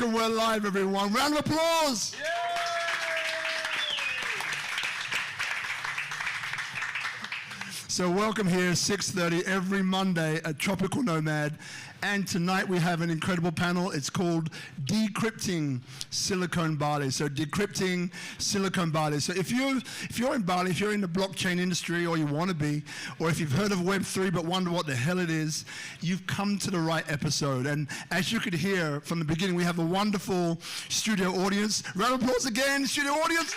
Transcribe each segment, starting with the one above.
We're live, everyone. Round of applause. So welcome here, 6:30 every Monday at Tropical Nomad. And tonight we have an incredible panel. It's called Decrypting Silicon Bali. So Decrypting Silicon Bali. So if you're in Bali, if you're in the blockchain industry or you want to be, or if you've heard of Web3 but wonder what the hell it is, you've come to the right episode. And as you could hear from the beginning, we have a wonderful studio audience. Round of applause again, studio audience.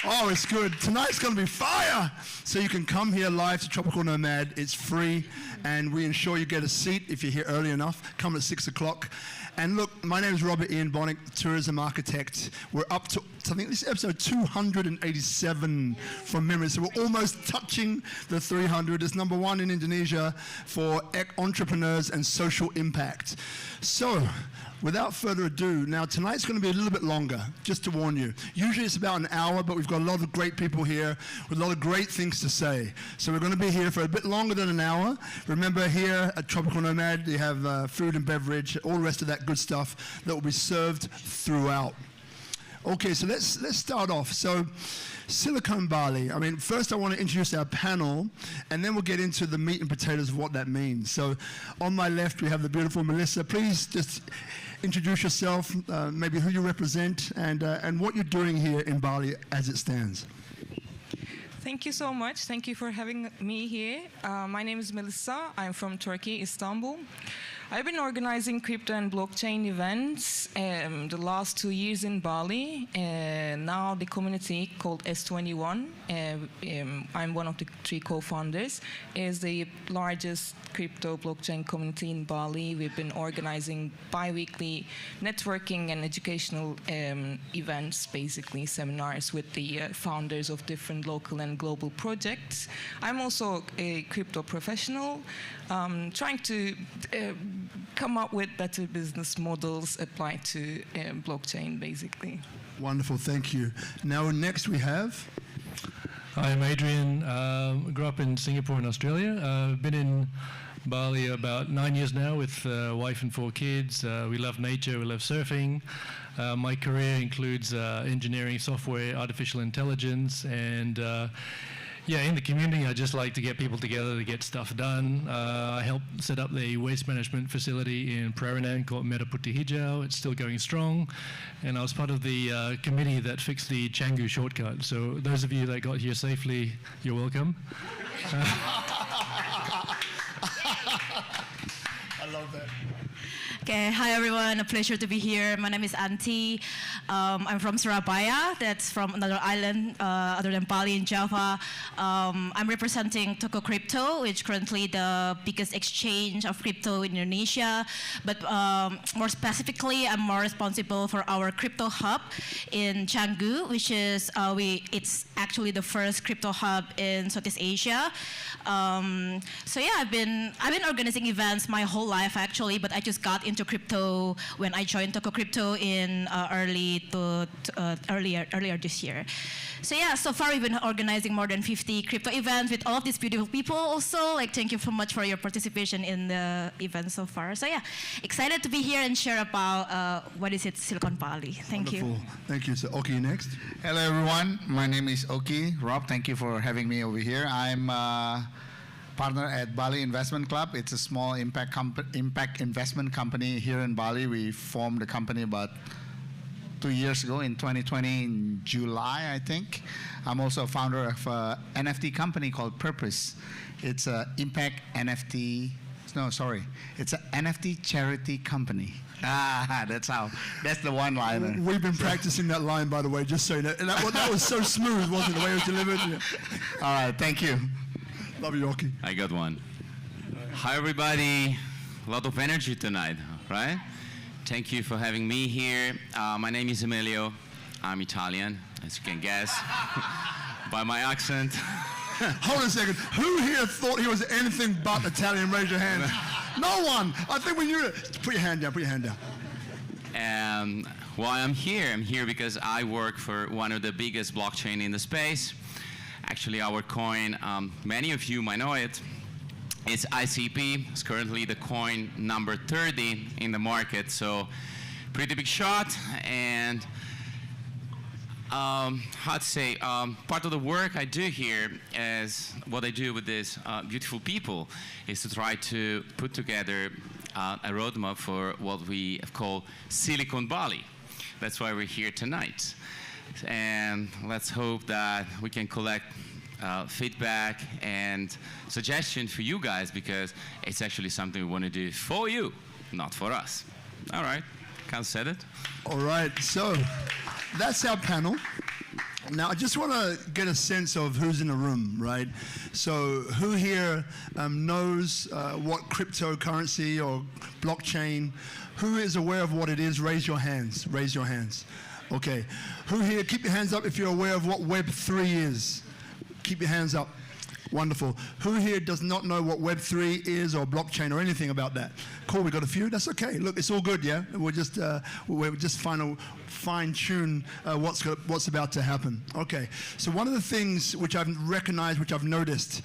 Oh, it's good. Tonight's going to be fire. So you can come here live to Tropical Nomad. It's free, and we ensure you get a seat if you're here early enough. Come at 6 o'clock. And look, my name is Robert Ian Bonnick, tourism architect. We're up to, I think this is episode 287 from memory. So we're almost touching the 300. It's number one in Indonesia for entrepreneurs and social impact. So, without further ado, now tonight's going to be a little bit longer, just to warn you. Usually it's about an hour, but we've got a lot of great people here with a lot of great things to say. So we're going to be here for a bit longer than an hour. Remember, here at Tropical Nomad, you have food and beverage, all the rest of that good stuff that will be served throughout. Okay, so let's start off. So, Silicon Bali. I mean, first I want to introduce our panel, and then we'll get into the meat and potatoes of what that means. So, on my left we have the beautiful Melissa. Please just introduce yourself, maybe who you represent, and what you're doing here in Bali as it stands. Thank you so much. Thank you for having me here. My name is Melissa. I'm from Turkey, Istanbul. I've been organizing crypto and blockchain events the last 2 years in Bali. Now the community called S21, I'm one of the 3 co-founders, is the largest crypto blockchain community in Bali. We've been organizing bi-weekly networking and educational events, basically seminars with the founders of different local and global projects. I'm also a crypto professional, trying to come up with better business models applied to blockchain, basically. Wonderful, thank you. Now next we have... Hi, I'm Adrian. Grew up in Singapore and Australia. Been in Bali about 9 years now with a wife and 4 kids. We love nature, we love surfing. My career includes engineering, software, artificial intelligence, and yeah, in the community, I just like to get people together to get stuff done. I helped set up the waste management facility in Prairinan called Merah Putih Hijau. It's still going strong. And I was part of the committee that fixed the Canggu shortcut. So those of you that got here safely, you're welcome. I love that. Okay, hi everyone, a pleasure to be here. My name is Anti. I'm from Surabaya, that's from another island other than Bali and Java. I'm representing Toko Crypto, which is currently the biggest exchange of crypto in Indonesia. But more specifically, I'm more responsible for our crypto hub in Canggu, which is, it's actually the first crypto hub in Southeast Asia. So yeah, I've been organizing events my whole life actually, but I just got into crypto when I joined Toko Crypto in earlier this year. So yeah, so far we've been organizing more than 50 crypto events with all of these beautiful people also. Like, thank you so much for your participation in the event so far. So yeah, excited to be here and share about what is it, Silicon Valley. Thank Wonderful. you. Thank you. So Oki next. Hello everyone, my name is Oki. Rob, thank you for having me over here. I'm partner at Bali Investment Club. It's a small impact investment company here in Bali. We formed the company about 2 years ago in 2020 in July, I think. I'm also a founder of an NFT company called Purpose. It's an impact NFT, no, sorry. It's an NFT charity company. That's the one liner. We've been practicing that line, by the way, just so you know. And that was so smooth, wasn't it, the way it was delivered? Yeah. All right, thank you. Love you, Oki. I got one. Hi, everybody. A lot of energy tonight, right? Thank you for having me here. My name is Emilio. I'm Italian, as you can guess, by my accent. Hold on a second. Who here thought he was anything but Italian? Raise your hand. No one. I think we knew it. Put your hand down. Put your hand down. Why I'm here because I work for one of the biggest blockchain in the space. Actually, our coin, many of you might know it, It's ICP. It's currently the coin number 30 in the market, so pretty big shot. And how to say, part of the work I do here is what I do with these beautiful people is to try to put together a roadmap for what we call Silicon Bali. That's why we're here tonight. And let's hope that we can collect feedback and suggestions for you guys, because it's actually something we want to do for you, not for us. All right, can't say it. All right, so that's our panel. Now, I just want to get a sense of who's in the room, right? So who here knows what cryptocurrency or blockchain, who is aware of what it is? Raise your hands, raise your hands. Okay, who here, keep your hands up if you're aware of what Web3 is. Keep your hands up. Wonderful. Who here does not know what Web3 is or blockchain or anything about that? Cool, we got a few. That's okay. Look, it's all good, yeah? We're just fine-tune what's about to happen. Okay, so one of the things which I've recognized, which I've noticed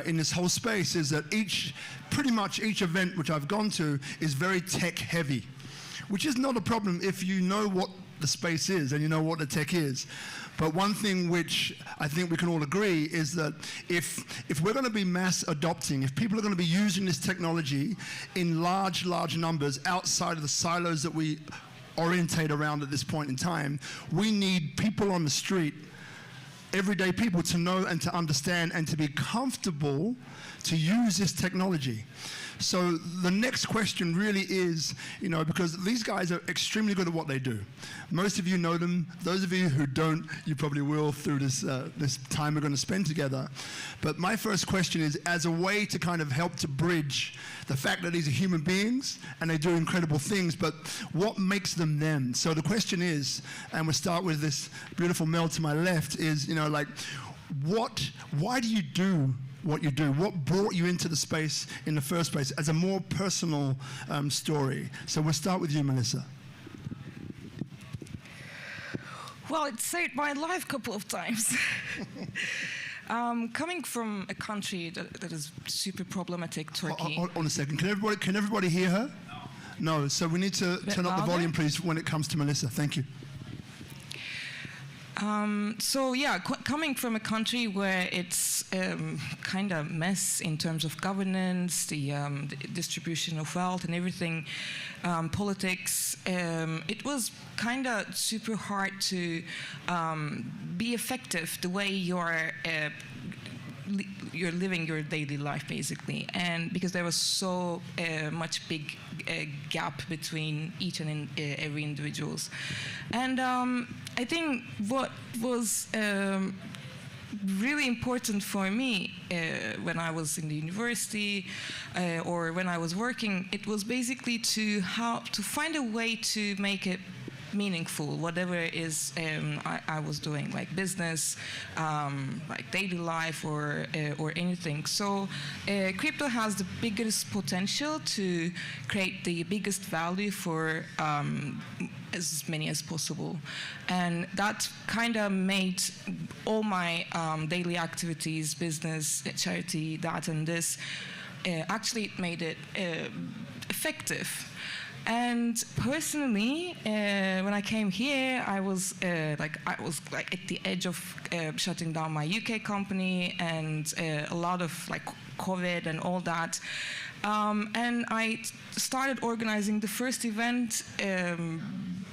in this whole space is that pretty much each event which I've gone to is very tech-heavy, which is not a problem if you know what the space is and you know what the tech is. But one thing which I think we can all agree is that if we're going to be mass adopting, if people are going to be using this technology in large numbers outside of the silos that we orientate around at this point in time, we need people on the street, everyday people, to know and to understand and to be comfortable to use this technology. So the next question really is, because these guys are extremely good at what they do. Most of you know them. Those of you who don't, you probably will through this time we're going to spend together. But my first question is, as a way to kind of help to bridge the fact that these are human beings and they do incredible things, but what makes them them? So the question is, and we'll start with this beautiful male to my left, is, why do you do what you do? What brought you into the space in the first place as a more personal story? So we'll start with you, Melissa. Well, it saved my life a couple of times. Coming from a country that is super problematic, Turkey. Hold on a second. Can everybody hear her? No. So we need to turn up the volume, please, when it comes to Melissa. Thank you. Coming from a country where it's kind of mess in terms of governance, the distribution of wealth and everything, politics, it was kind of super hard to be effective the way you're living your daily life, basically, and because there was so much big gap between each and every individuals. And I think what was really important for me when I was in the university or when I was working, it was basically to find a way to make it meaningful, whatever it is I was doing, like business, like daily life, or anything. So crypto has the biggest potential to create the biggest value for as many as possible, and that kind of made all my daily activities, business, charity, that and this, actually it made it effective. And personally, when I came here, I was at the edge of shutting down my UK company, and a lot of COVID and all that. And I started organizing the first event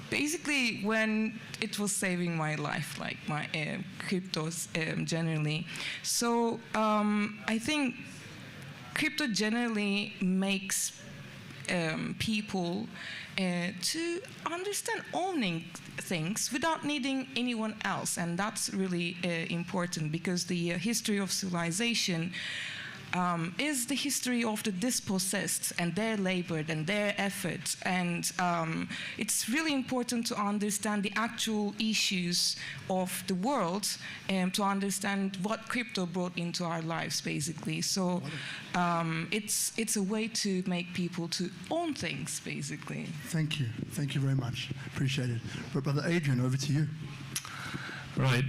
basically when it was saving my life, like my cryptos generally. So I think crypto generally makes people to understand owning things without needing anyone else, and that's really important, because the history of civilization is the history of the dispossessed and their labor and their effort, and it's really important to understand the actual issues of the world and to understand what crypto brought into our lives, basically. So it's a way to make people to own things, basically. Thank you very much, appreciate it. Brother Adrian, over to you. Right.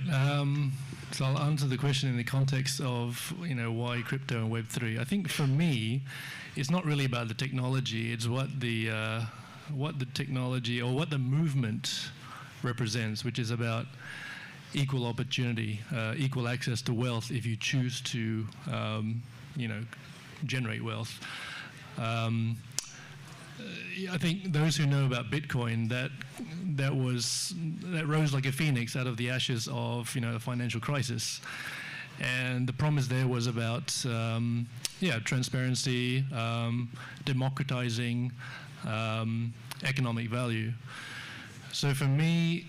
So I'll answer the question in the context of, why crypto and Web3. I think for me, it's not really about the technology. It's what the technology or what the movement represents, which is about equal opportunity, equal access to wealth if you choose to, generate wealth. I think those who know about Bitcoin, that rose like a phoenix out of the ashes of the financial crisis, and the promise there was about transparency, democratizing economic value. So for me,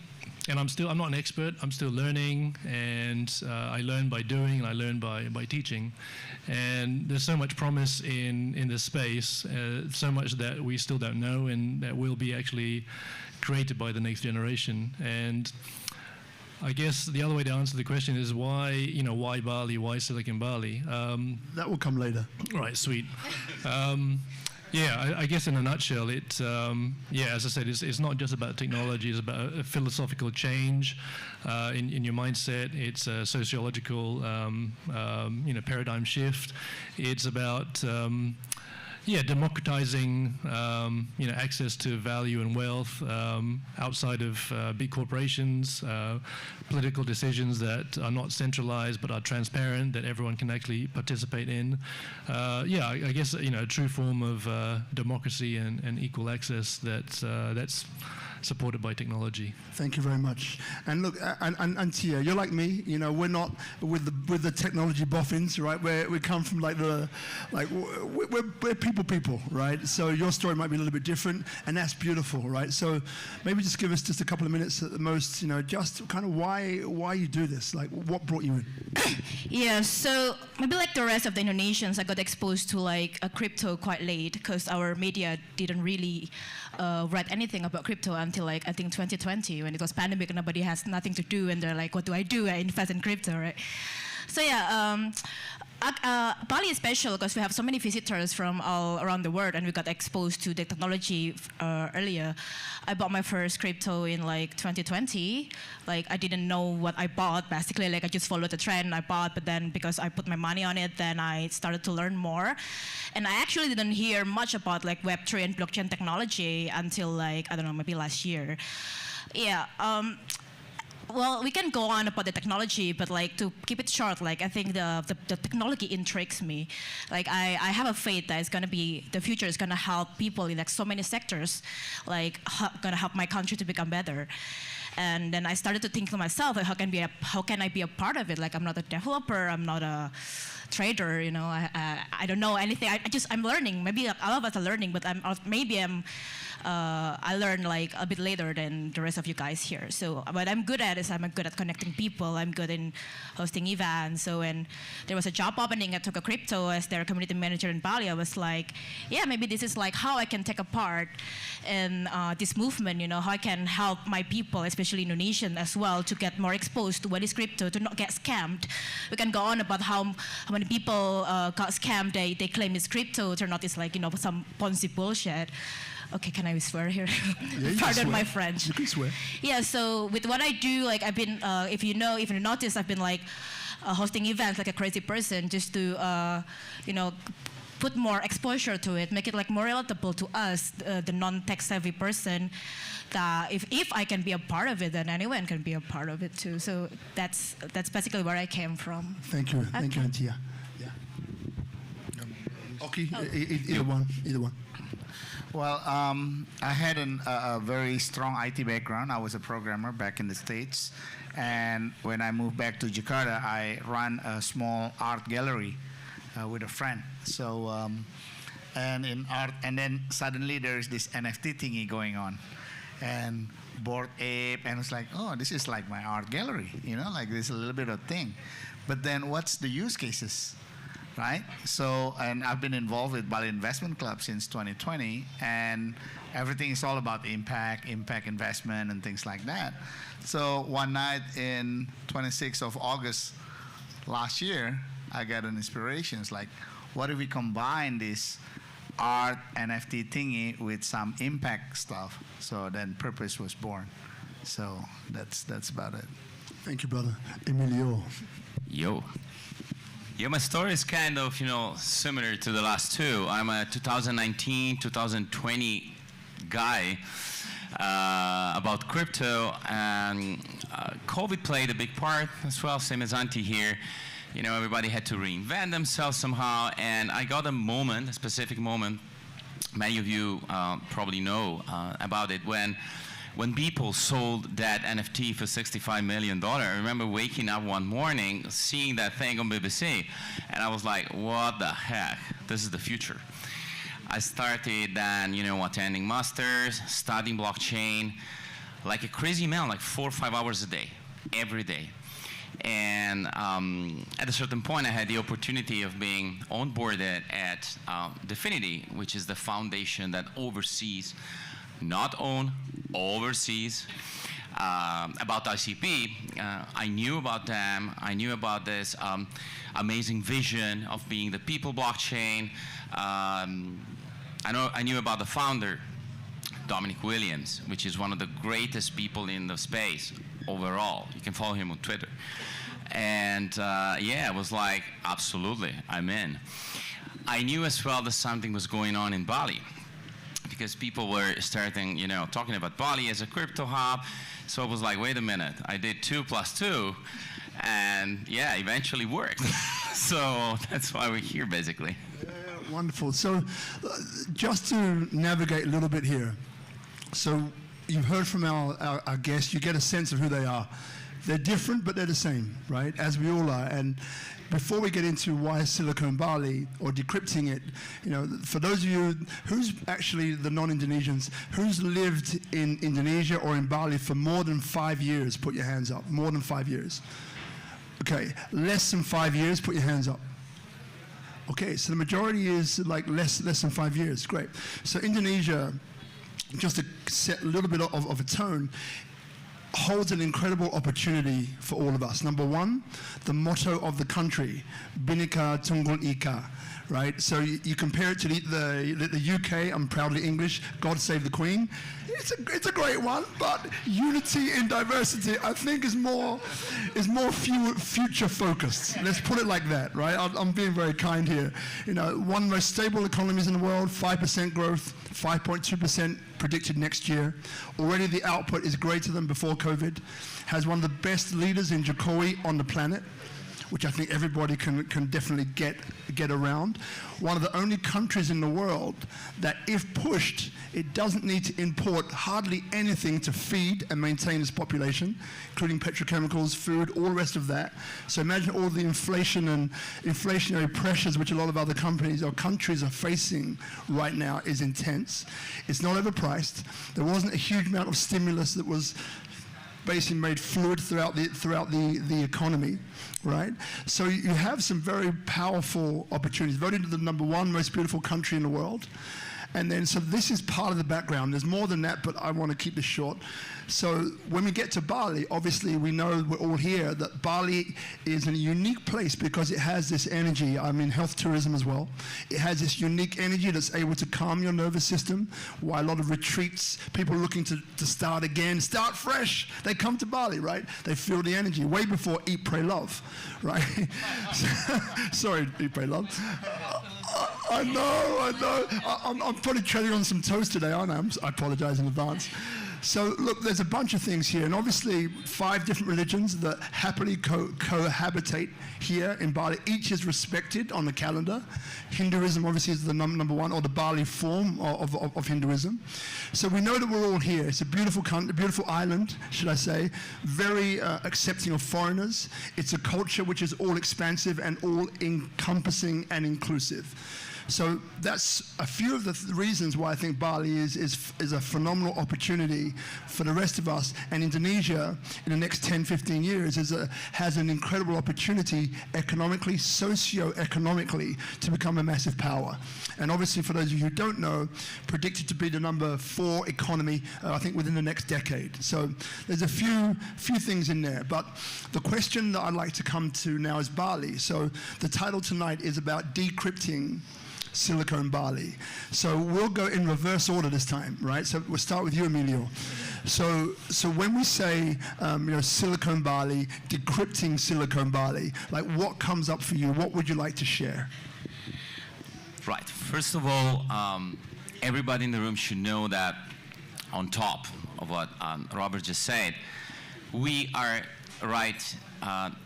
and I'm not an expert, I'm still learning, and I learn by doing, and I learn by teaching. And there's so much promise in this space, so much that we still don't know, and that will be actually created by the next generation. And I guess the other way to answer the question is why Bali, why Silicon Valley? That will come later. Right, sweet. I guess in a nutshell, as I said, it's not just about technology. It's about a philosophical change in your mindset. It's a sociological, paradigm shift. It's about democratizing, access to value and wealth outside of big corporations, political decisions that are not centralized but are transparent, that everyone can actually participate in. I guess a true form of democracy and equal access that's supported by technology. Thank you very much. And look, and Tia, you're like me. We're not with the technology boffins, right? We come from we're people, right? So your story might be a little bit different, and that's beautiful, right? So maybe just give us just a couple of minutes at the most. Just kind of why you do this, like what brought you in. Yeah, so maybe like the rest of the Indonesians, I got exposed to a crypto quite late because our media didn't really write anything about crypto until I think 2020 when it was pandemic and nobody has nothing to do and they're like, what do? I invest in crypto, right? So Bali is special because we have so many visitors from all around the world and we got exposed to the technology earlier. I bought my first crypto in 2020. I didn't know what I bought. Basically, I just followed the trend. I bought, but then because I put my money on it, then I started to learn more. And I actually didn't hear much about Web3 and blockchain technology until maybe last year. Yeah. Well, we can go on about the technology, but to keep it short, I think the technology intrigues me. I have a faith that the future is gonna help people in so many sectors, gonna help my country to become better. And then I started to think to myself, how can I be a part of it? I'm not a developer, I'm not a trader, I don't know anything. I'm learning. Maybe all of us are learning, but I learn a bit later than the rest of you guys here. So what I'm good at is I'm good at connecting people. I'm good in hosting events. So when there was a job opening at Crypto as their community manager in Bali, I was like, yeah, maybe this is how I can take a part in this movement, how I can help my people, especially Indonesian as well, to get more exposed to what is crypto, to not get scammed. We can go on about how many people got scammed, they claim it's crypto, turn out it's some Ponzi bullshit. Okay, can I swear here? Yeah, Pardon my French. You can swear. Yeah, so with what I do, I've been, if you notice, I've been hosting events like a crazy person just to, put more exposure to it, make it more relatable to us, the non-tech savvy person, that if I can be a part of it, then anyone can be a part of it too. So that's basically where I came from. Thank you, thank you, Antia. Yeah. Okay, either one. Well, I had a very strong IT background. I was a programmer back in the States. And when I moved back to Jakarta, I ran a small art gallery with a friend. So, and in art, and then suddenly there is this NFT thingy going on. And Bored Ape, and it's like, oh, this is like my art gallery, this a little bit of thing. But then what's the use cases? Right? So, and I've been involved with Bali Investment Club since 2020, and everything is all about impact investment, and things like that. So one night in 26th of August last year, I got an inspiration. It's like, what if we combine this art NFT thingy with some impact stuff? So then Purpose was born. So that's about it. Thank you, brother. Emilio. Yo. Yeah, my story is kind of, similar to the last two. I'm a 2019, 2020 guy about crypto, and COVID played a big part as well, same as Auntie here. Everybody had to reinvent themselves somehow, and I got a specific moment, many of you probably know about it, when people sold that NFT for $65 million. I remember waking up one morning, seeing that thing on BBC, and I was like, what the heck? This is the future. I started then, attending masters, studying blockchain, like a crazy man, like 4 or 5 hours a day, every day. And at a certain point, I had the opportunity of being onboarded at Definity, which is the foundation that oversees, not own, overseas, about ICP. I knew about them. I knew about this amazing vision of being the people blockchain. I knew about the founder, Dominic Williams, which is one of the greatest people in the space overall. You can follow him on Twitter. And I was like, absolutely, I'm in. I knew as well that something was going on in Bali, because people were starting, talking about Bali as a crypto hub. So I was like, wait a minute, I did 2 + 2, and eventually worked. So that's why we're here, basically. Yeah, wonderful. So just to navigate a little bit here. So you've heard from our guests, you get a sense of who they are. They're different, but they're the same, right? As we all are. And before we get into why Silicon Bali or decrypting it, for those of you, who's actually the non-Indonesians, who's lived in Indonesia or in Bali for more than 5 years? Put your hands up. More than 5 years. Okay, less than 5 years, put your hands up. Okay, so the majority is like less than 5 years. Great. So Indonesia, just to set a little bit of a tone, holds an incredible opportunity for all of us. Number one, the motto of the country, Bhinneka Tunggal Ika, right? So you compare it to the UK, I'm proudly English, God Save the Queen. It's a great one, but unity in diversity, I think, is more future focused. Let's put it like that, right? I'm being very kind here. One of the most stable economies in the world, 5% growth, 5.2% predicted next year. Already the output is greater than before COVID. Has one of the best leaders in Jokowi on the planet, which I think everybody can definitely get around. One of the only countries in the world that, if pushed, it doesn't need to import hardly anything to feed and maintain its population, including petrochemicals, food, all the rest of that. So imagine all the inflation and inflationary pressures which a lot of other companies or countries are facing right now is intense. It's not overpriced. There wasn't a huge amount of stimulus that was basically made fluid throughout the economy, right? So you have some very powerful opportunities. Voted into the #1 most beautiful country in the world. And then, so this is part of the background. There's more than that, but I want to keep this short. So when we get to Bali, obviously we know, we're all here, that Bali is a unique place because it has this energy. I mean, health tourism as well. It has this unique energy that's able to calm your nervous system. Why a lot of retreats, people looking to start again, start fresh, they come to Bali, right? They feel the energy way before Eat, Pray, Love, right? Sorry, Eat, Pray, Love. I know. I'm probably treading on some toes today, aren't I? I apologize in advance. So look, there's a bunch of things here, and obviously 5 different religions that happily cohabitate here in Bali. Each is respected on the calendar. Hinduism obviously is the number one, or the Bali form of Hinduism. So we know that we're all here. It's a beautiful country, a beautiful island, should I say, very accepting of foreigners. It's a culture which is all expansive and all encompassing and inclusive. So that's a few of the reasons why I think Bali is a phenomenal opportunity for the rest of us. And Indonesia, in the next 10, 15 years, has an incredible opportunity economically, socio-economically, to become a massive power. And obviously, for those of you who don't know, predicted to be the #4 economy, I think, within the next decade. So there's a few things in there. But the question that I'd like to come to now is Bali. So the title tonight is about decrypting Silicon Bali. So we'll go in reverse order this time, right? So we'll start with you, Emilio. So when we say, Silicon Bali, decrypting Silicon Bali, like what comes up for you? What would you like to share? Right. First of all, everybody in the room should know that on top of what Robert just said, we are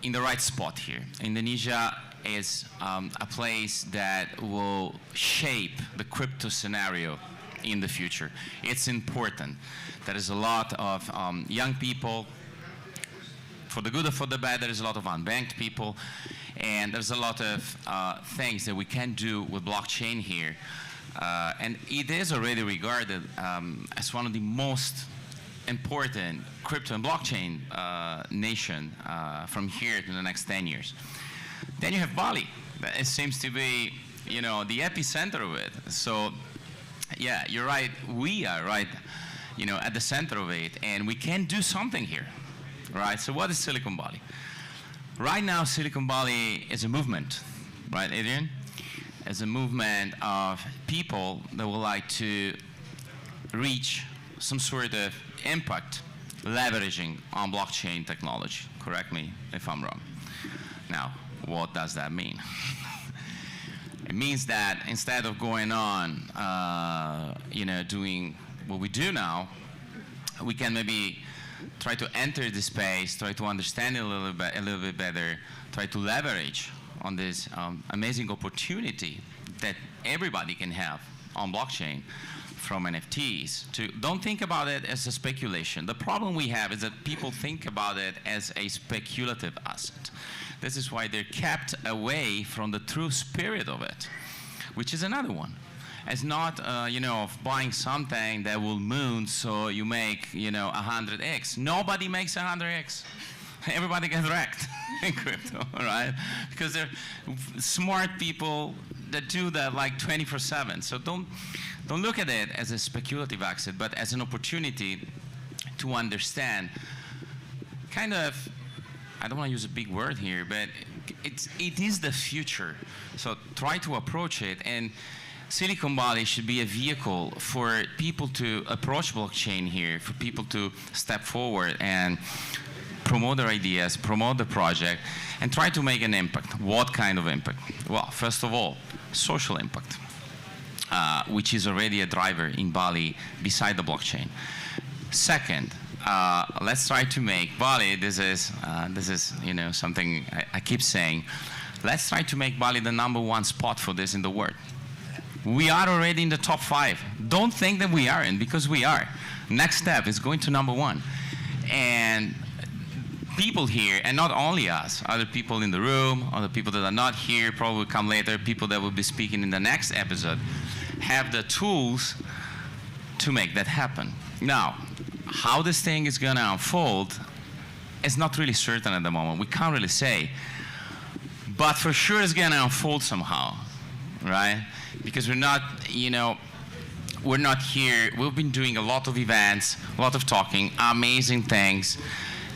in the right spot here. Indonesia is a place that will shape the crypto scenario in the future. It's important. There is a lot of young people, for the good or for the bad. There is a lot of unbanked people, and there's a lot of things that we can do with blockchain here. And it is already regarded as one of the most important crypto and blockchain nation from here to the next 10 years. Then you have Bali. It seems to be, the epicenter of it. So, yeah, you're right. We are right, at the center of it, and we can do something here, right? So what is Silicon Bali? Right now, Silicon Valley is a movement, right, Adrian? As a movement of people that would like to reach some sort of impact leveraging on blockchain technology. Correct me if I'm wrong. Now, what does that mean? It means that instead of going on, doing what we do now, we can maybe try to enter the space, try to understand it a little bit better, try to leverage on this amazing opportunity that everybody can have on blockchain, from NFTs to, don't think about it as a speculation. The problem we have is that people think about it as a speculative asset. This is why they're kept away from the true spirit of it, which is another one. It's not, buying something that will moon so you make, 100x. Nobody makes 100x. Everybody gets wrecked in crypto, right? Because they're smart people that do that like 24/7. So don't look at it as a speculative asset, but as an opportunity to understand kind of, I don't want to use a big word here, but it is the future. So try to approach it, and Silicon Valley should be a vehicle for people to approach blockchain here, for people to step forward and promote their ideas, promote the project, and try to make an impact. What kind of impact? Well, first of all, social impact, which is already a driver in Bali beside the blockchain. Second, let's try to make Bali, this is something I keep saying, let's try to make Bali the #1 spot for this in the world. We are already in the top 5. Don't think that we aren't, because we are. Next step is going to #1. And people here, and not only us, other people in the room, other people that are not here, probably come later, people that will be speaking in the next episode, have the tools to make that happen. Now, how this thing is going to unfold is not really certain at the moment. We can't really say. But for sure it's going to unfold somehow, right? Because we're not here. We've been doing a lot of events, a lot of talking, amazing things.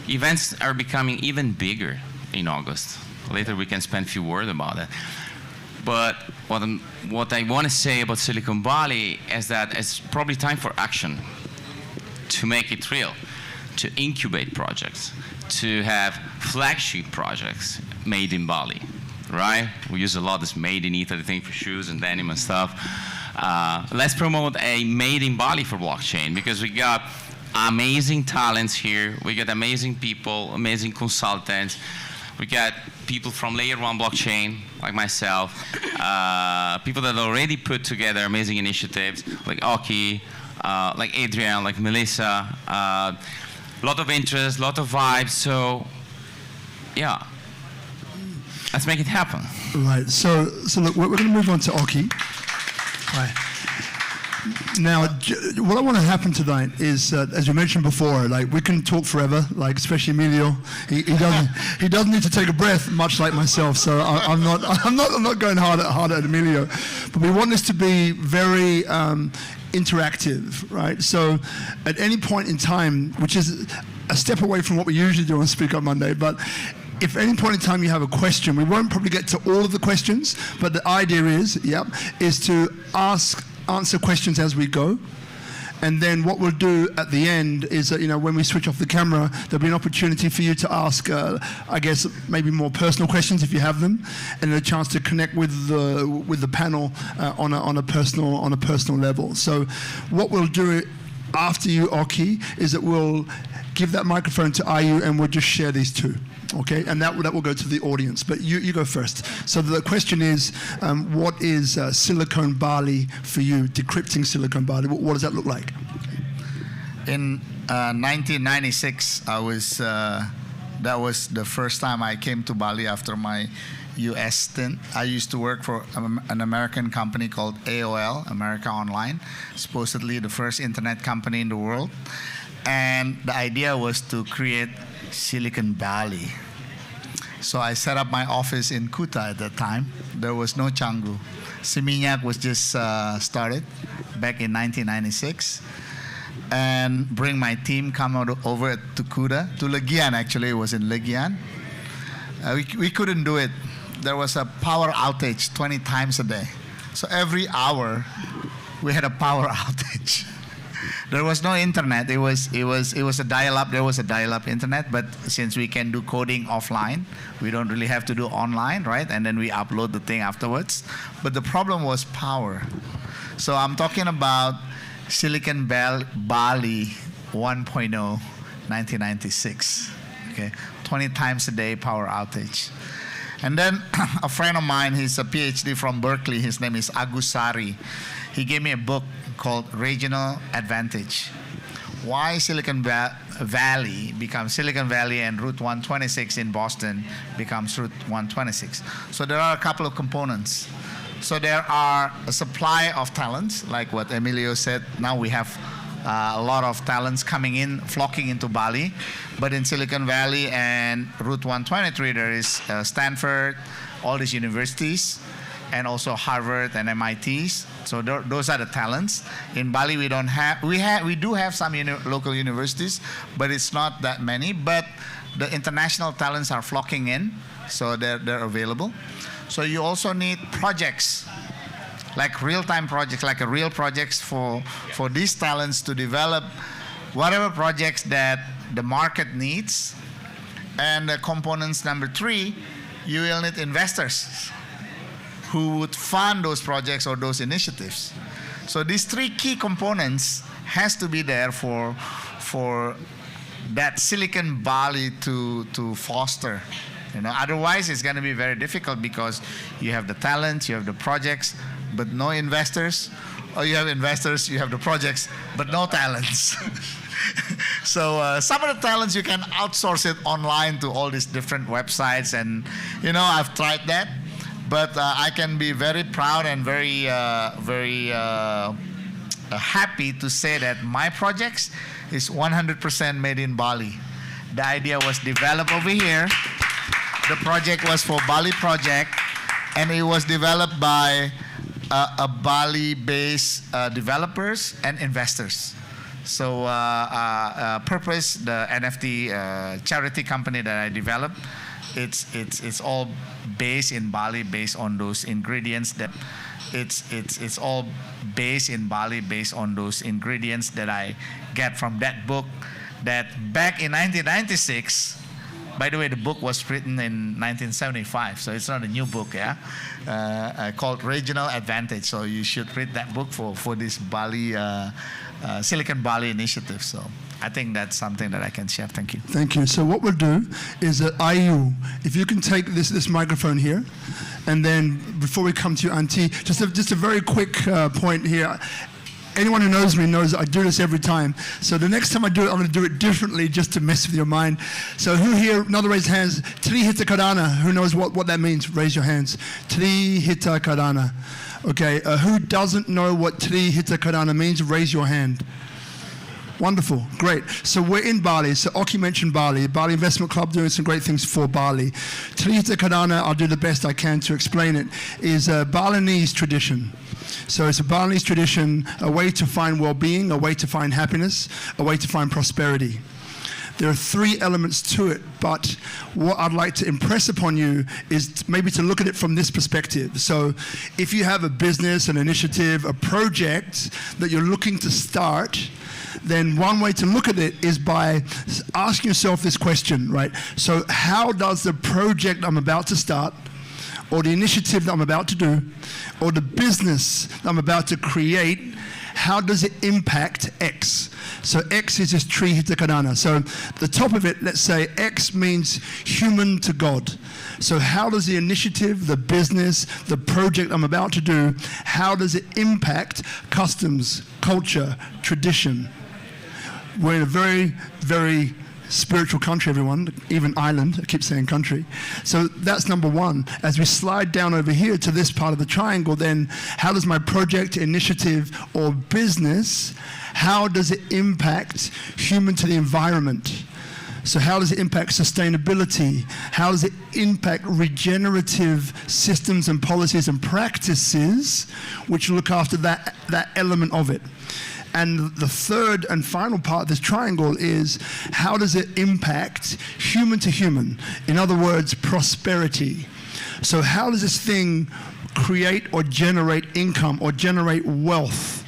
Events are becoming even bigger in August. Later we can spend a few words about it. But what I want to say about Silicon Valley is that it's probably time for action, to make it real, to incubate projects, to have flagship projects made in Bali, right? We use a lot of this made in Italy thing for shoes and denim and stuff. Let's promote a made in Bali for blockchain, because we got amazing talents here. We got amazing people, amazing consultants. We got people from layer 1 blockchain, like myself, people that already put together amazing initiatives, like Oki, like Adrian, like Melissa. A lot of interest, a lot of vibes. So, yeah, let's make it happen. Right. So look, we're going to move on to Oki. Right. Now, what I want to happen tonight is, as you mentioned before, like we can talk forever. Like especially Emilio, he doesn't need to take a breath, much like myself. So I'm not going hard at Emilio, but we want this to be very interactive, right? So, at any point in time, which is a step away from what we usually do on Speak Up Monday, but if at any point in time you have a question, we won't probably get to all of the questions, but the idea is to answer questions as we go. And then what we'll do at the end is that, when we switch off the camera, there'll be an opportunity for you to ask, I guess, maybe more personal questions if you have them, and a chance to connect with the panel on a personal level. So what we'll do after you, Oki, is that we'll give that microphone to Ayu, and we'll just share these two. Okay, and that will go to the audience. But you go first. So the question is, what is Silicon Bali for you? Decrypting Silicon Bali. What does that look like? In 1996, that was the first time I came to Bali after my U.S. stint. I used to work for an American company called AOL, America Online, supposedly the first internet company in the world. And the idea was to create Silicon Bali. So I set up my office in Kuta at that time. There was no Canggu. Seminyak was just started back in 1996. And bring my team over to Kuta, to Legian actually, it was in Legian. We couldn't do it. There was a power outage 20 times a day. So every hour we had a power outage. There was no internet. It was a dial-up. There was a dial-up internet, but since we can do coding offline, we don't really have to do online, right? And then we upload the thing afterwards. But the problem was power. So I'm talking about Silicon Bali 1.0, 1996. Okay, 20 times a day power outage. And then a friend of mine, he's a PhD from Berkeley. His name is Agus Sari. He gave me a book called Regional Advantage. Why Silicon Valley becomes Silicon Valley and Route 126 in Boston becomes Route 126. So there are a couple of components. So there are a supply of talents, like what Emilio said. Now we have a lot of talents coming in, flocking into Bali. But in Silicon Valley and Route 123, there is Stanford, all these universities, and also Harvard and MITs. So those are the talents. In Bali, we don't have. We do have some local universities, but it's not that many. But the international talents are flocking in, so they're available. So you also need projects, like real-time projects, like a real projects for these talents to develop whatever projects that the market needs. And the components number 3, you will need investors who would fund those projects or those initiatives. So these 3 key components has to be there for that Silicon Valley to foster. Otherwise it's going to be very difficult because you have the talents, you have the projects, but no investors, or you have investors, you have the projects, but no talents. So some of the talents you can outsource it online to all these different websites, and I've tried that. But I can be very proud and very happy to say that my projects is 100% made in Bali. The idea was developed over here. The project was for Bali project, and it was developed by a Bali-based developers and investors. So Purpose, the NFT charity company that I developed, it's all based in Bali, based on those ingredients that it's all based in Bali, based on those ingredients that I get from that book. That back in 1996. By the way, the book was written in 1975, so it's not a new book, called Regional Advantage. So you should read that book for this Bali, Silicon Bali initiative. So I think that's something that I can share. Thank you. Thank you. So what we'll do is that Ayu, if you can take this microphone here, and then before we come to you, Auntie, just a very quick point here. Anyone who knows me knows I do this every time. So the next time I do it, I'm going to do it differently just to mess with your mind. So who here, another raise hands, Tri Hita Karana, who knows what that means? Raise your hands. Tri Hita Karana. Okay, who doesn't know what Tri Hita Karana means? Raise your hand. Wonderful, great. So we're in Bali. So Oki mentioned Bali. Bali Investment Club doing some great things for Bali. Tri Hita Karana, I'll do the best I can to explain it, is a Balinese tradition. So it's a Balinese tradition, a way to find well-being, a way to find happiness, a way to find prosperity. There are three elements to it, but what I'd like to impress upon you is maybe to look at it from this perspective. So if you have a business, an initiative, a project that you're looking to start, then one way to look at it is by asking yourself this question, right? So how does the project I'm about to start, or the initiative that I'm about to do, or the business that I'm about to create, how does it impact X? So X is this tree hitakarana. So the top of it, let's say X means human to God. So how does the initiative, the business, the project I'm about to do, how does it impact customs, culture, tradition? We're in a very, very spiritual country, everyone, even island, I keep saying country. So that's number one. As we slide down over here to this part of the triangle, then how does my project, initiative, or business, how does it impact human to the environment? So how does it impact sustainability? How does it impact regenerative systems and policies and practices which look after that element of it? And the third and final part of this triangle is how does it impact human to human? In other words, prosperity. So how does this thing create or generate income or generate wealth?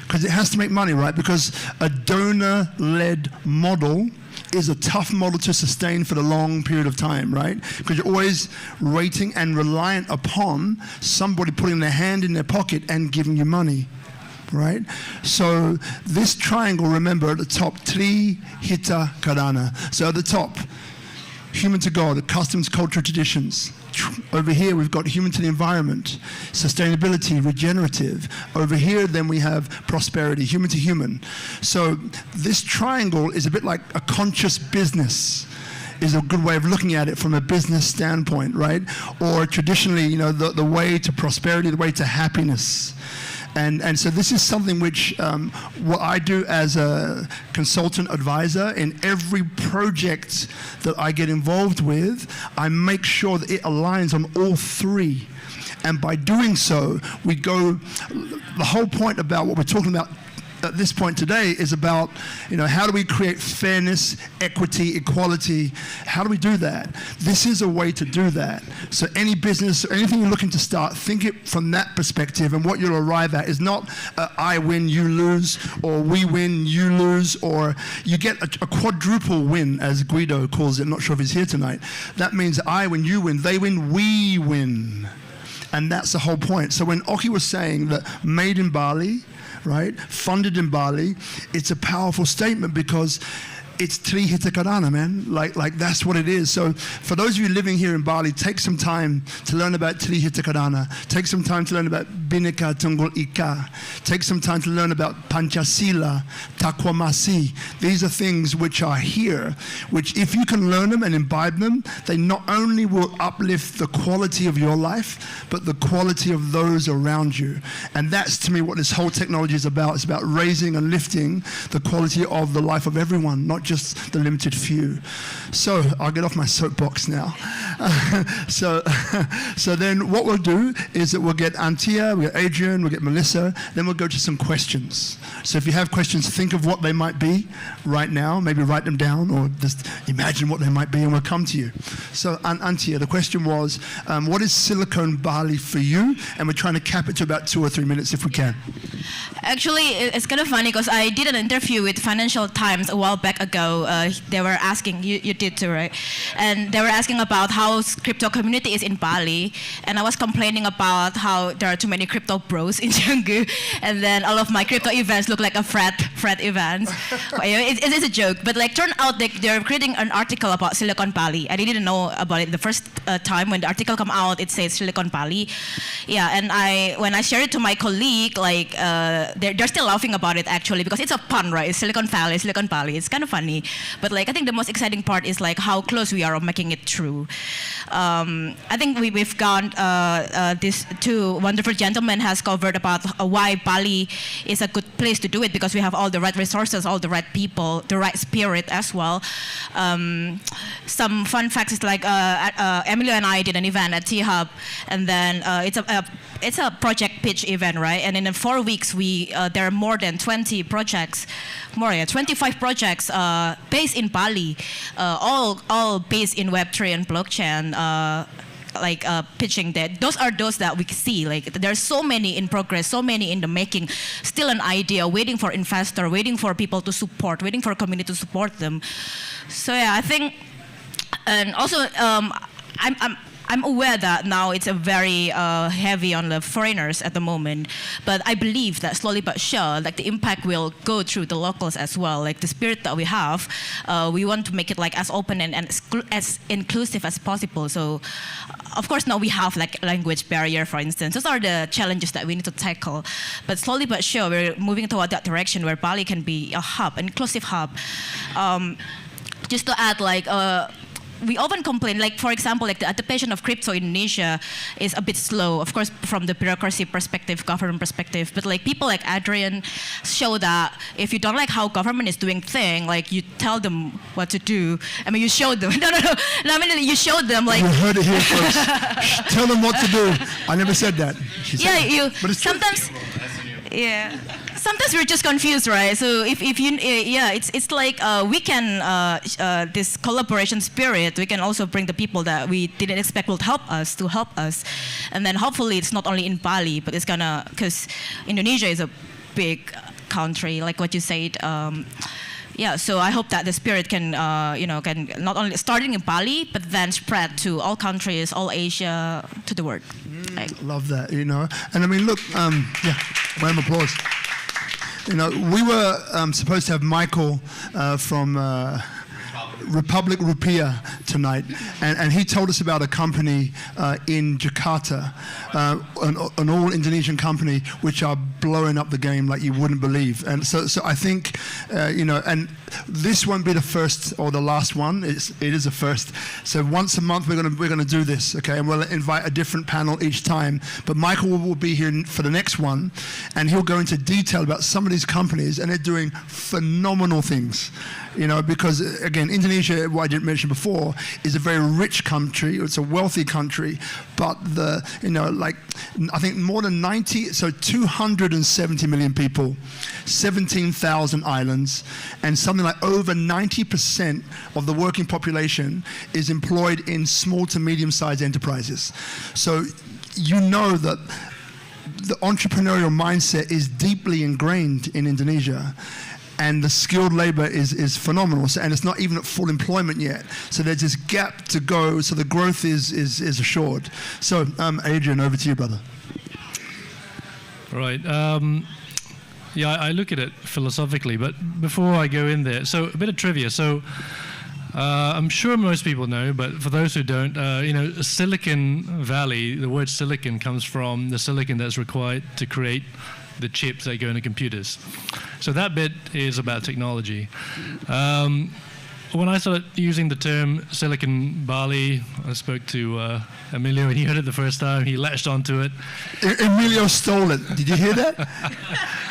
Because it has to make money, right? Because a donor-led model is a tough model to sustain for the long period of time, right? Because you're always waiting and reliant upon somebody putting their hand in their pocket and giving you money. Right? So this triangle, remember, at the top, Tri Hita Karana. So at the top, human to God, customs, culture, traditions. Over here, we've got human to the environment, sustainability, regenerative. Over here, then we have prosperity, human to human. So this triangle is a bit like a conscious business, is a good way of looking at it from a business standpoint, right? Or traditionally, you know, the way to prosperity, the way to happiness. And so this is something which what I do as a consultant advisor in every project that I get involved with, I make sure that it aligns on all three. And by doing so, we go, the whole point about what we're talking about at this point today is about, you know, how do we create fairness, equity, equality? How do we do that? This is a way to do that. So any business, or anything you're looking to start, think it from that perspective, and what you'll arrive at is not I win, you lose, or we win, you lose, or you get a quadruple win, as Guido calls it. I'm not sure if he's here tonight. That means I win, you win, they win, we win. And that's the whole point. So when Oki was saying that made in Bali, right, funded in Bali, it's a powerful statement because it's Tri Hitakarana, man. Like that's what it is. So for those of you living here in Bali, take some time to learn about Tri Hitakarana. Take some time to learn about Bhinneka Tunggal Ika. Take some time to learn about Panchasila, Takwamasi. These are things which are here, which if you can learn them and imbibe them, they not only will uplift the quality of your life, but the quality of those around you. And that's, to me, what this whole technology is about. It's about raising and lifting the quality of the life of everyone, not just the limited few. So I'll get off my soapbox now. So then what we'll do is that we'll get Antia, we'll get Adrian, we'll get Melissa, then we'll go to some questions. So if you have questions, think of what they might be right now, maybe write them down or just imagine what they might be and we'll come to you. So Antia, the question was, what is Silicon Bali for you? And we're trying to cap it to about 2 or 3 minutes if we can. Actually, it's kind of funny because I did an interview with Financial Times a while back ago. They were asking, you did too, right? And they were asking about how crypto community is in Bali. And I was complaining about how there are too many crypto bros in Canggu. And then all of my crypto events look like a frat events. It is a joke. But like, turned out they're creating an article about Silicon Bali. I didn't know about it the first time when the article come out. It says Silicon Bali. Yeah, and when I shared it to my colleague, like they're still laughing about it actually because it's a pun, right? It's Silicon Valley, Silicon Valley. It's kind of funny, but like I think the most exciting part is like how close we are of making it true. I think we've gone. These two wonderful gentlemen has covered about why Bali is a good place to do it because we have all the right resources, all the right people, the right spirit as well. Some fun facts is like Emilio and I did an event at T-Hub, and then it's a project pitch event, right? And in 4 weeks, there are more than 20 projects, 25 projects based in Bali, all based in Web3 and blockchain. Pitching that those are those that we see, like there's so many in progress, so many in the making, still an idea waiting for investor, waiting for people to support, waiting for community to support them. So yeah, I think, and also I'm aware that now it's a very heavy on the foreigners at the moment, but I believe that slowly but sure, like the impact will go through the locals as well. Like the spirit that we have, we want to make it like as open and as inclusive as possible. So, of course, now we have like language barrier, for instance. Those are the challenges that we need to tackle. But slowly but sure, we're moving toward that direction where Bali can be a hub, an inclusive hub. Just to add, like. We often complain, like for example, like the adaptation of crypto in Indonesia is a bit slow, of course, from the bureaucracy perspective, government perspective. But like people like Adrian show that if you don't like how government is doing thing, like you tell them what to do. I mean, you show them. No. I mean, you show them like. You heard it here, folks. Tell them what to do. I never said that. She said yeah, but it's sometimes. Yeah. Sometimes we're just confused, right? So if you, it's like we can, this collaboration spirit, we can also bring the people that we didn't expect will help us. And then hopefully it's not only in Bali, but it's gonna, because Indonesia is a big country, like what you said. Yeah, so I hope that the spirit can, can not only starting in Bali, but then spread to all countries, all Asia, to the world. Love that, And I mean, look, round of applause. We were supposed to have Michael from Republic Rupiah tonight, and he told us about a company in Jakarta, an all-Indonesian company, which are blowing up the game like you wouldn't believe. And so I think, and this won't be the first or the last one. It is a first. So once a month we're gonna do this, okay? And we'll invite a different panel each time. But Michael will be here for the next one, and he'll go into detail about some of these companies, and they're doing phenomenal things. Because again, Indonesia, what I didn't mention before, is a very rich country. It's a wealthy country, but I think more than 270 million people, 17,000 islands, and something like over 90% of the working population is employed in small to medium-sized enterprises. So that the entrepreneurial mindset is deeply ingrained in Indonesia. And the skilled labor is phenomenal, and it's not even at full employment yet. So there's this gap to go, so the growth is assured. So, Adrian, over to you, brother. Right. I look at it philosophically, but before I go in there, so a bit of trivia. So I'm sure most people know, but for those who don't, Silicon Valley, the word silicon comes from the silicon that's required to create the chips that go into computers. So that bit is about technology. When I started using the term Silicon Bali, I spoke to Emilio, and he heard it the first time. He latched onto it. Emilio stole it. Did you hear that?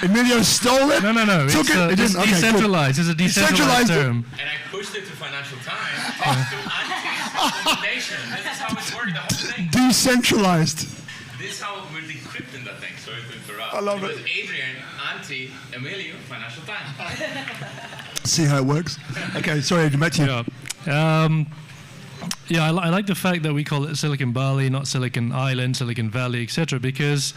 Emilio stole it? No. It's decentralized. It's a decentralized term. And I pushed it to Financial Times. To anti-nation. This is how it's working, the whole thing. Decentralized. This is how we're decrypting that thing. Sorry to interrupt. I love it. Adrian, Auntie, Emilio, Financial Times. See how it works? Okay, sorry, Adrian, back to you. I like the fact that we call it Silicon Bali, not Silicon Island, Silicon Valley, etc. Because,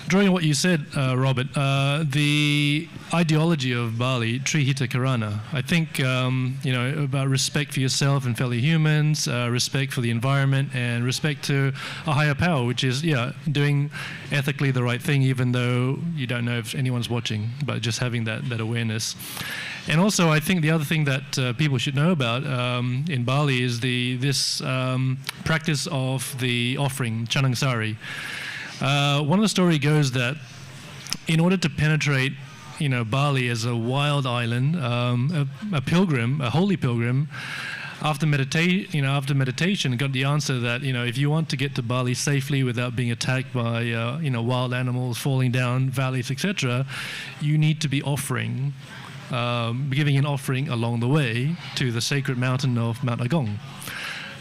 drawing on what you said, Robert, the ideology of Bali, Trihita Karana, I think, about respect for yourself and fellow humans, respect for the environment, and respect to a higher power, which is, doing ethically the right thing, even though you don't know if anyone's watching, but just having that awareness. And also, I think the other thing that people should know about in Bali is this practice of the offering, Canang Sari. One of the story goes that in order to penetrate, Bali as a wild island, a holy pilgrim, after meditation, got the answer that if you want to get to Bali safely without being attacked by wild animals falling down valleys, etc., you need to be giving an offering along the way to the sacred mountain of Mount Agong.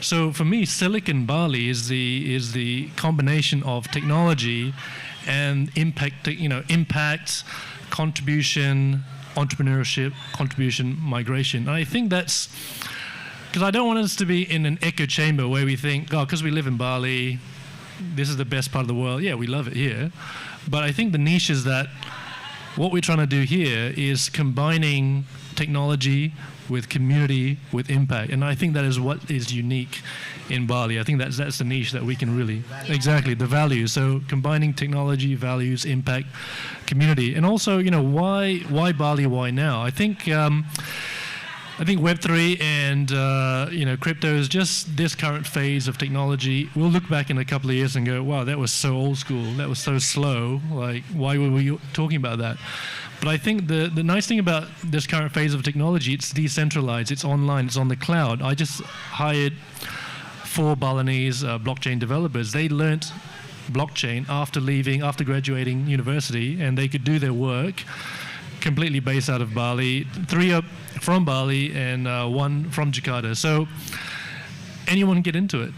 So for me, Silicon Bali is the combination of technology and impact, contribution, entrepreneurship, contribution, migration. And I think that's, because I don't want us to be in an echo chamber where we think, oh, because we live in Bali, this is the best part of the world. Yeah, we love it here. But I think the niche is that what we're trying to do here is combining technology with community, with impact. And I think that is what is unique in Bali. I think that's the niche that we can really, exactly, the values. So combining technology, values, impact, community. And also, why Bali, why now? I think Web3 and crypto is just this current phase of technology. We'll look back in a couple of years and go, wow, that was so old school. That was so slow. Like, why were we talking about that? But I think the nice thing about this current phase of technology, it's decentralized, it's online, it's on the cloud. I just hired 4 Balinese blockchain developers. They learnt blockchain after graduating university, and they could do their work completely based out of Bali. 3 are from Bali and 1 from Jakarta. So anyone can get into it.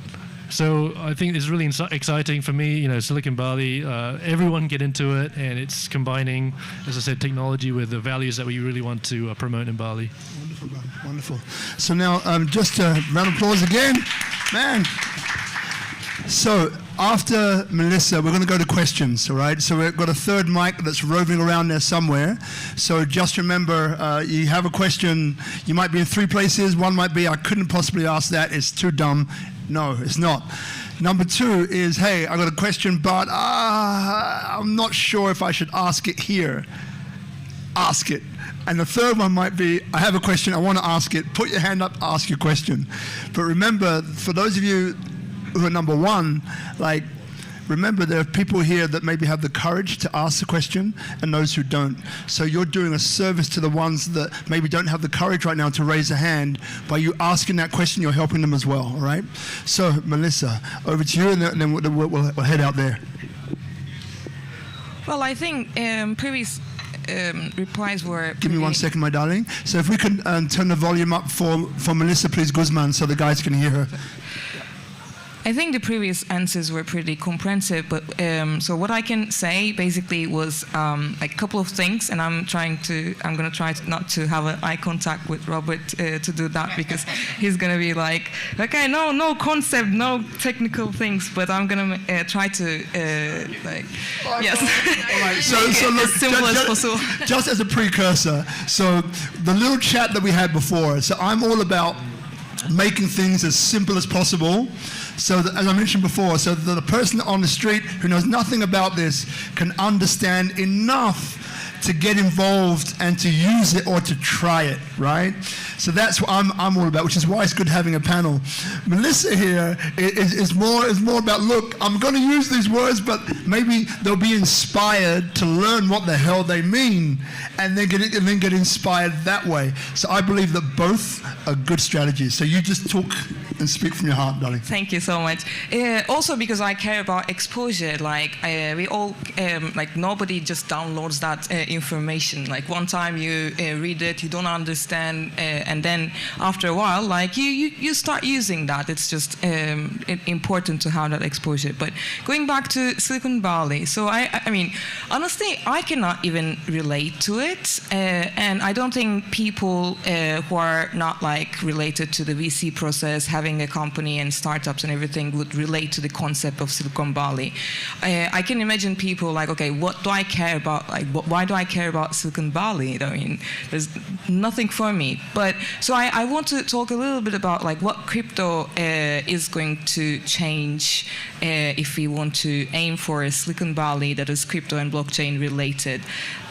So I think it's really exciting for me, Silicon Bali, everyone get into it, and it's combining, as I said, technology with the values that we really want to promote in Bali. Wonderful, man. Wonderful. So now, just a round of applause again. Man. So after Melissa, we're going to go to questions, all right? So we've got a third mic that's roving around there somewhere. So just remember, you have a question, you might be in 3 places. One might be, I couldn't possibly ask that, it's too dumb. No, it's not. Number 2 is, hey, I got a question, but I'm not sure if I should ask it here. Ask it. And the third one might be, I have a question, I want to ask it. Put your hand up, ask your question. But remember, for those of you who are number 1, remember there are people here that maybe have the courage to ask the question and those who don't. So you're doing a service to the ones that maybe don't have the courage right now to raise a hand. By you asking that question, you're helping them as well, all right? So Melissa, over to you, and then we'll head out there. Well, I think previous replies were... Give me 1 second, my darling. So if we can turn the volume up for Melissa, please, Guzman, so the guys can hear her. I think the previous answers were pretty comprehensive, but so what I can say basically was a couple of things, and I'm going to try not to have an eye contact with Robert to do that, because he's going to be like, okay, no concept, no technical things, but I'm going to try to yes. All right, so look, as simple as possible. Just as a precursor, so the little chat that we had before, so I'm all about making things as simple as possible. So that, as I mentioned before, so that the person on the street who knows nothing about this can understand enough to get involved and to use it or to try it, right? So that's what I'm all about, which is why it's good having a panel. Melissa here is more about, look, I'm going to use these words, but maybe they'll be inspired to learn what the hell they mean, and then get inspired that way. So I believe that both are good strategies. So you just talk and speak from your heart, darling. Thank you so much. Also because I care about exposure. We all, nobody just downloads that information. Like one time you read it, you don't understand, and then after a while, you start using that. It's just important to have that exposure. But going back to Silicon Valley, so I mean, honestly, I cannot even relate to it, and I don't think people who are not related to the VC process, having a company and startups and everything, would relate to the concept of Silicon Valley. I can imagine people okay, what do I care about? Why do I care about Silicon Valley? I mean, there's nothing for me. But so I want to talk a little bit about what crypto is going to change if we want to aim for a Silicon Valley that is crypto and blockchain related.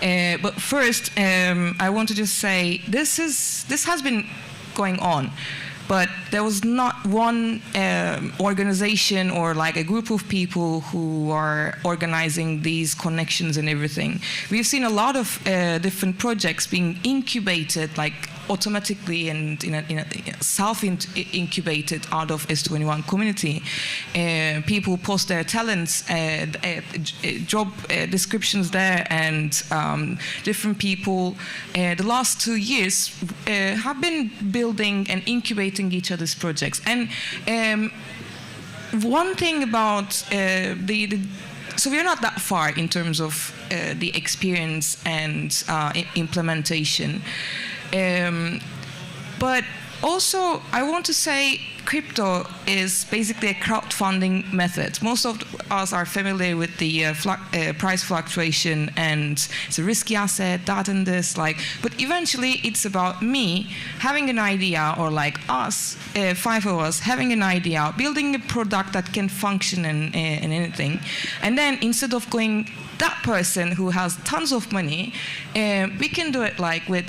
But first, I want to just say this has been going on. But there was not one organization or a group of people who are organizing these connections and everything. We've seen a lot of different projects being incubated automatically and in a self-incubated out of S21 community. People post their talents, job descriptions there, and different people the last 2 years have been building and incubating each other's projects. And one thing about so we're not that far in terms of the experience and implementation. But also, I want to say crypto is basically a crowdfunding method. Most of us are familiar with the price fluctuation, and it's a risky asset, that and this. But eventually, it's about me having an idea, or like us, 5 of us, having an idea, building a product that can function in anything. And then instead of going that person who has tons of money, we can do it with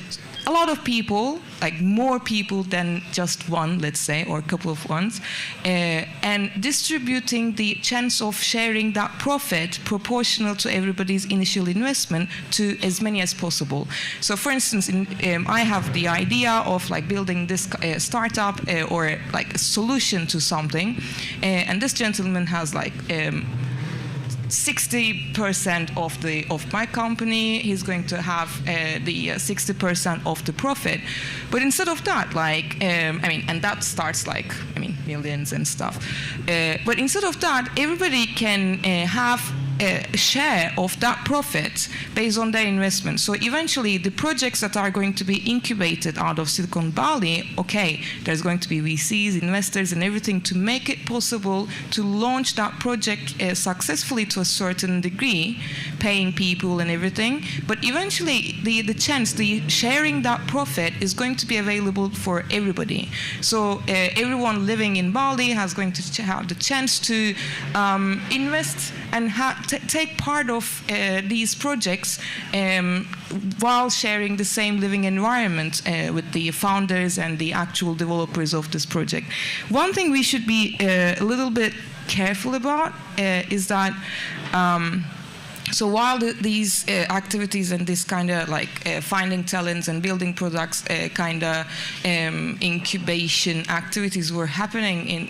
a lot of people, more people than just one, let's say, or a couple of ones, and distributing the chance of sharing that profit proportional to everybody's initial investment to as many as possible. So, for instance, I have the idea of building this startup or a solution to something, and this gentleman has 60% of my company. He's going to have the 60% of the profit. But instead of that, and that starts millions and stuff. But instead of that, everybody can have a share of that profit based on their investment. So eventually, the projects that are going to be incubated out of Silicon Bali, okay, there's going to be VCs, investors, and everything to make it possible to launch that project successfully to a certain degree, paying people and everything. But eventually, the sharing that profit is going to be available for everybody. So everyone living in Bali has going to have the chance to invest and take part of these projects while sharing the same living environment with the founders and the actual developers of this project. One thing we should be a little bit careful about is that so while these activities and this kind of finding talents and building products kind of incubation activities were happening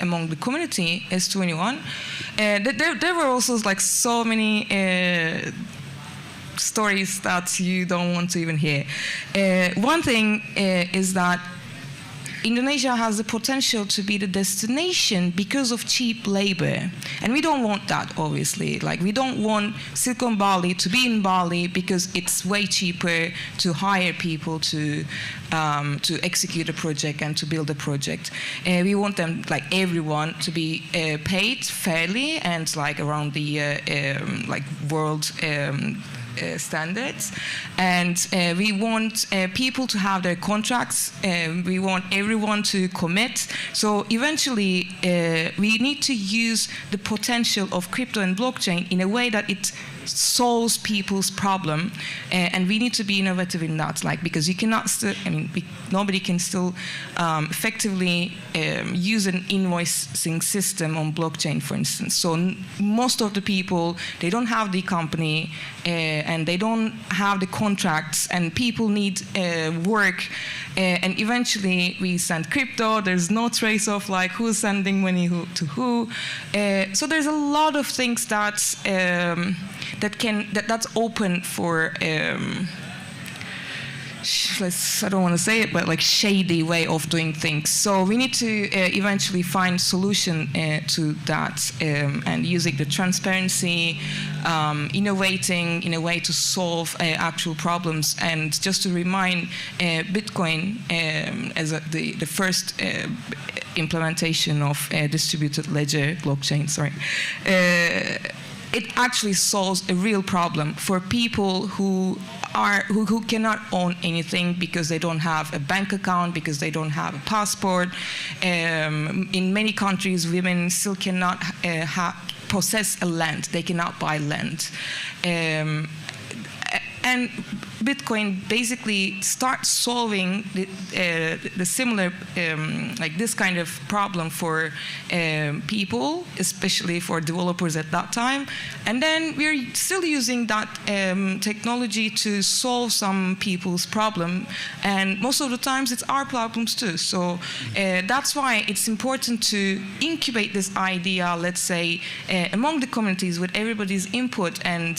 among the community S21, there were also so many stories that you don't want to even hear. One thing is that Indonesia has the potential to be the destination because of cheap labor. And we don't want that, obviously. We don't want Silicon Bali to be in Bali because it's way cheaper to hire people to execute a project and to build a project. We want them, everyone, to be paid fairly and around the world standards, and we want people to have their contracts. We want everyone to commit. So eventually, we need to use the potential of crypto and blockchain in a way that it solves people's problem, and we need to be innovative in that. Because you cannot still, nobody can still effectively use an invoicing system on blockchain, for instance. So most of the people, they don't have the company and they don't have the contracts, and people need work. And eventually, we send crypto. There's no trace of who's sending money to who. So there's a lot of things that's open for. I don't want to say it, but shady way of doing things. So we need to eventually find solution to that, and using the transparency, innovating in a way to solve actual problems. And just to remind, Bitcoin as the first implementation of distributed ledger blockchain. Sorry. It actually solves a real problem for people who cannot own anything because they don't have a bank account, because they don't have a passport. In many countries, women still cannot possess a land. They cannot buy land. And Bitcoin basically starts solving the similar, this kind of problem for people, especially for developers at that time. And then we're still using that technology to solve some people's problem. And most of the times, it's our problems too. So that's why it's important to incubate this idea, let's say, among the communities with everybody's input, and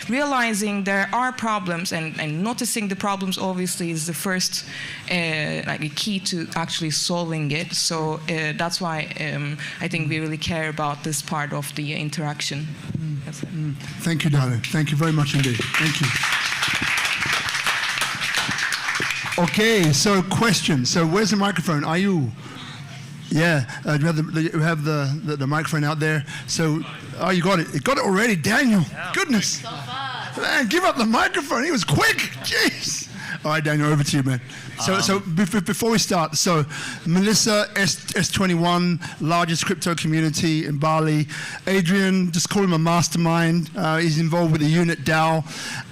realizing there are problems problems, and noticing the problems obviously is the first like a key to actually solving it. So that's why I think we really care about this part of the interaction. Thank you, darling. Thank you very much indeed. Thank you. Okay, so question. So where's the microphone? Are you? Yeah, you have the microphone out there. So, oh, you got it. You got it already, Daniel. Yeah. Goodness. So fast. Man, give up the microphone. He was quick. Jeez. All right, Daniel, over to you, man. So before we start, so Melissa, S21, largest crypto community in Bali. Adrian, just call him a mastermind. He's involved with the unit DAO.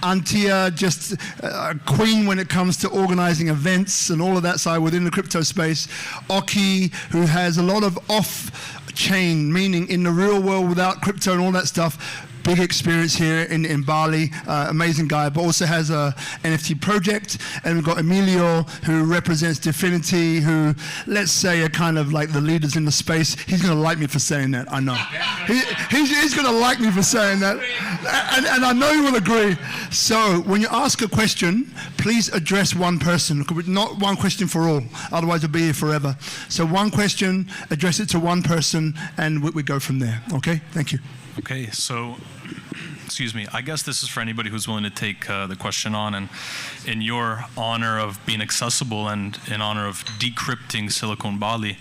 Antia, just a queen when it comes to organizing events and all of that side within the crypto space. Oki, who has a lot of off-chain, meaning in the real world without crypto and all that stuff. Big experience here in Bali, amazing guy, but also has a NFT project. And we've got Emilio, who represents Definity, who, let's say, are kind of like the leaders in the space. He's going to like me for saying that, I know. He's going to like me for saying that, and I know he will agree. So when you ask a question, please address one person, not one question for all, otherwise we'll be here forever. So one question, address it to one person, and we go from there, okay? Thank you. Okay, so, excuse me, I guess this is for anybody who's willing to take the question on, and in your honor of being accessible and in honor of decrypting Silicon Bali,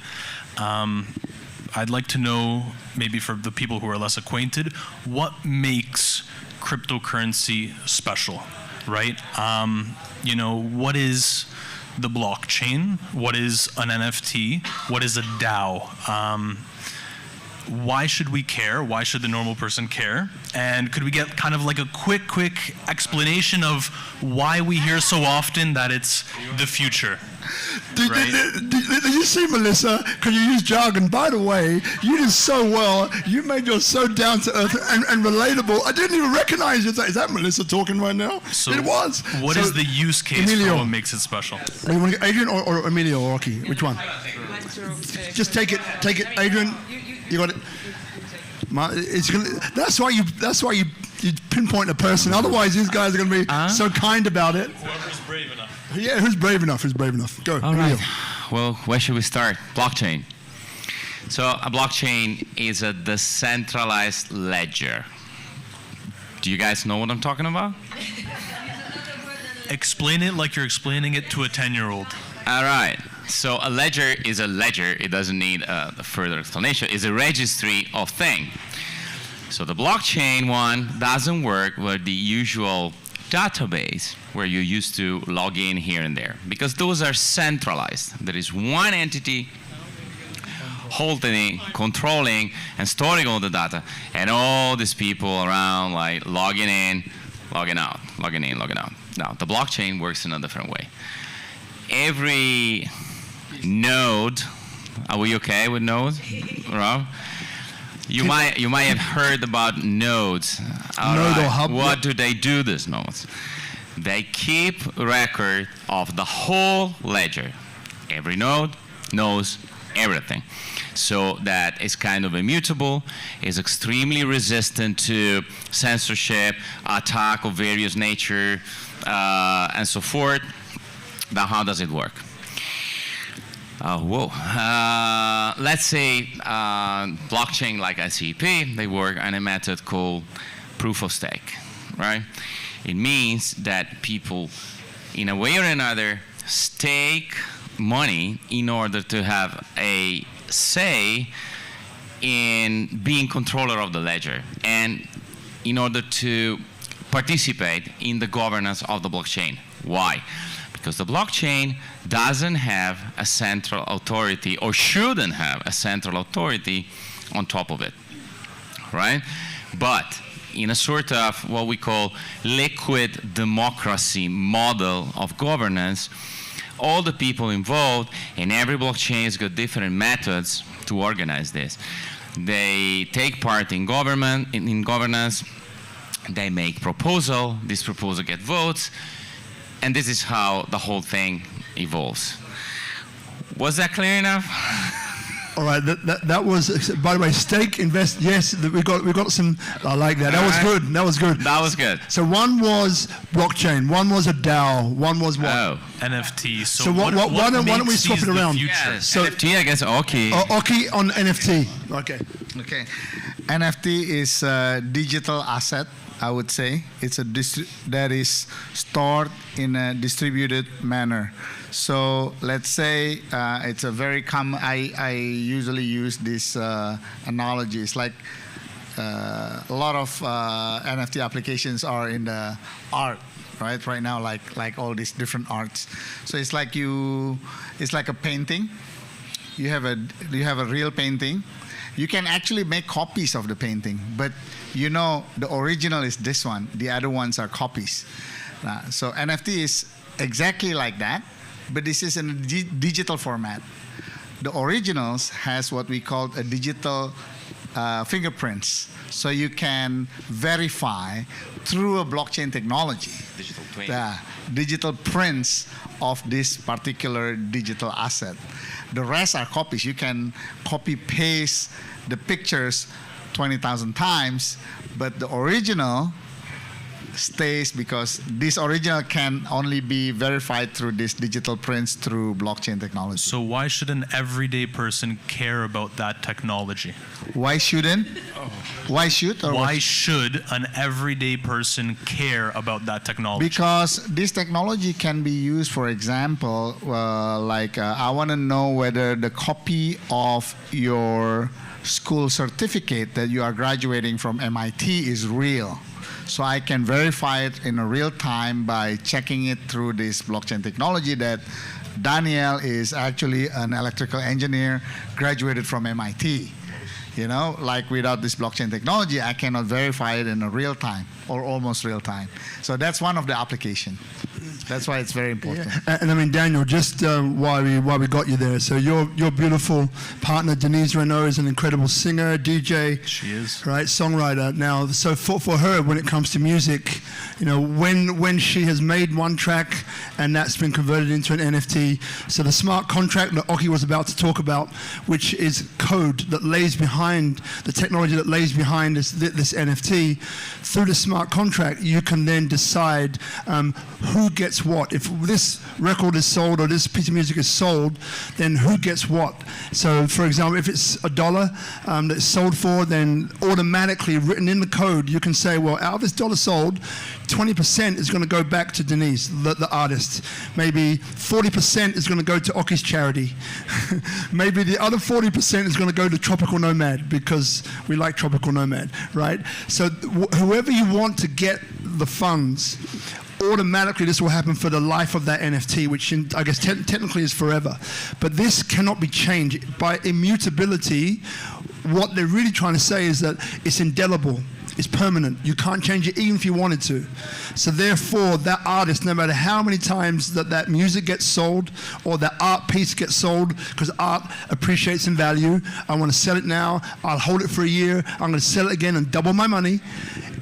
I'd like to know, maybe for the people who are less acquainted, what makes cryptocurrency special, right? You know, what is the blockchain? What is an NFT? What is a DAO? Why should we care? Why should the normal person care? And could we get kind of like a quick explanation of why we hear so often that it's the future? Did you see, Melissa? Because you use jargon. By the way, you did so well. You made yours so down to earth and relatable. I didn't even recognize you. Is that Melissa talking right now? So it was. What is the use case Emilio, for what makes it special? You want to get Adrian or Emilio or Rocky? Which one? Just take it, Adrian. You got it. That's why you pinpoint a person. Otherwise, these guys are going to be so kind about it. Whoever's brave enough. Yeah, who's brave enough? Who's brave enough? Go. All right. Well, where should we start? Blockchain. So a blockchain is a decentralized ledger. Do you guys know what I'm talking about? Explain it like you're explaining it to a 10-year-old. All right. So a ledger is a ledger. It doesn't need a further explanation. It's a registry of things. So the blockchain one doesn't work with the usual database where you used to log in here and there, because those are centralized. There is one entity holding, controlling, and storing all the data, and all these people around like logging in, logging out, logging in, logging out. Now, the blockchain works in a different way. Every node, are we okay with nodes, Rob? You might have heard about nodes. What do they do, these nodes? They keep record of the whole ledger. Every node knows everything. So that is kind of immutable, is extremely resistant to censorship, attack of various nature, and so forth. Now, how does it work? Let's say blockchain like SEP, they work on a method called proof of stake, right? It means that people, in a way or another, stake money in order to have a say in being controller of the ledger and in order to participate in the governance of the blockchain. Why? Because the blockchain doesn't have a central authority, or shouldn't have a central authority on top of it, right? But in a sort of what we call liquid democracy model of governance, all the people involved, and every blockchain has got different methods to organize this. They take part in governance, they make proposal, this proposal get votes, and this is how the whole thing evolves. Was that clear enough? All right, that was, by the way, stake invest. Yes, we got some. I like that. That was good. That was good. That was good. So one was blockchain, one was a DAO, one was what? Oh. NFT. So why don't we swap it around? Yeah, So NFT, I guess. Okay. Oki on NFT. Okay. Okay. NFT is a digital asset, I would say. It's that is stored in a distributed manner. So let's say it's a very common. I usually use this analogy. It's like a lot of NFT applications are in the art, right now, like all these different arts. So it's like a painting. You have a real painting. You can actually make copies of the painting, but you know the original is this one. The other ones are copies. So NFT is exactly like that, but this is in a digital format. The originals has what we call a digital fingerprints. So you can verify through a blockchain technology Digital twin. the digital prints of this particular digital asset. The rest are copies. You can copy paste the pictures 20,000 times, but the original stays because this original can only be verified through this digital prints through blockchain technology. So why should an everyday person care about that technology? Why shouldn't? Why should? Or Why should an everyday person care about that technology? Because this technology can be used, for example, I want to know whether the copy of your school certificate that you are graduating from MIT is real. So I can verify it in a real time by checking it through this blockchain technology that Daniel is actually an electrical engineer, graduated from MIT. You know, like without this blockchain technology, I cannot verify it in a real time or almost real time. So that's one of the applications. That's why it's very important. Yeah. And I mean, Daniel, just why we got you there. So your beautiful partner Denise Renault is an incredible singer, DJ. She is. Right, songwriter. Now, so for her, when it comes to music, you know, when she has made one track and that's been converted into an NFT, so the smart contract that Oki was about to talk about, which is code that lays behind the technology that lays behind this NFT, through the smart contract, you can then decide who gets what. If this record is sold or this piece of music is sold, then who gets what? So, for example, if it's $1 that's sold for, then automatically written in the code, you can say, well, out of this $1 sold, 20% is going to go back to Denise, the artist. Maybe 40% is going to go to Oki's charity. Maybe the other 40% is going to go to Tropical Nomad because we like Tropical Nomad, right? So whoever you want to get the funds, automatically this will happen for the life of that NFT, which I guess technically is forever. But this cannot be changed. By immutability, what they're really trying to say is that it's indelible. It's permanent. You can't change it even if you wanted to. So therefore, that artist, no matter how many times that music gets sold or that art piece gets sold, because art appreciates in value, I want to sell it now, I'll hold it for a year, I'm going to sell it again and double my money.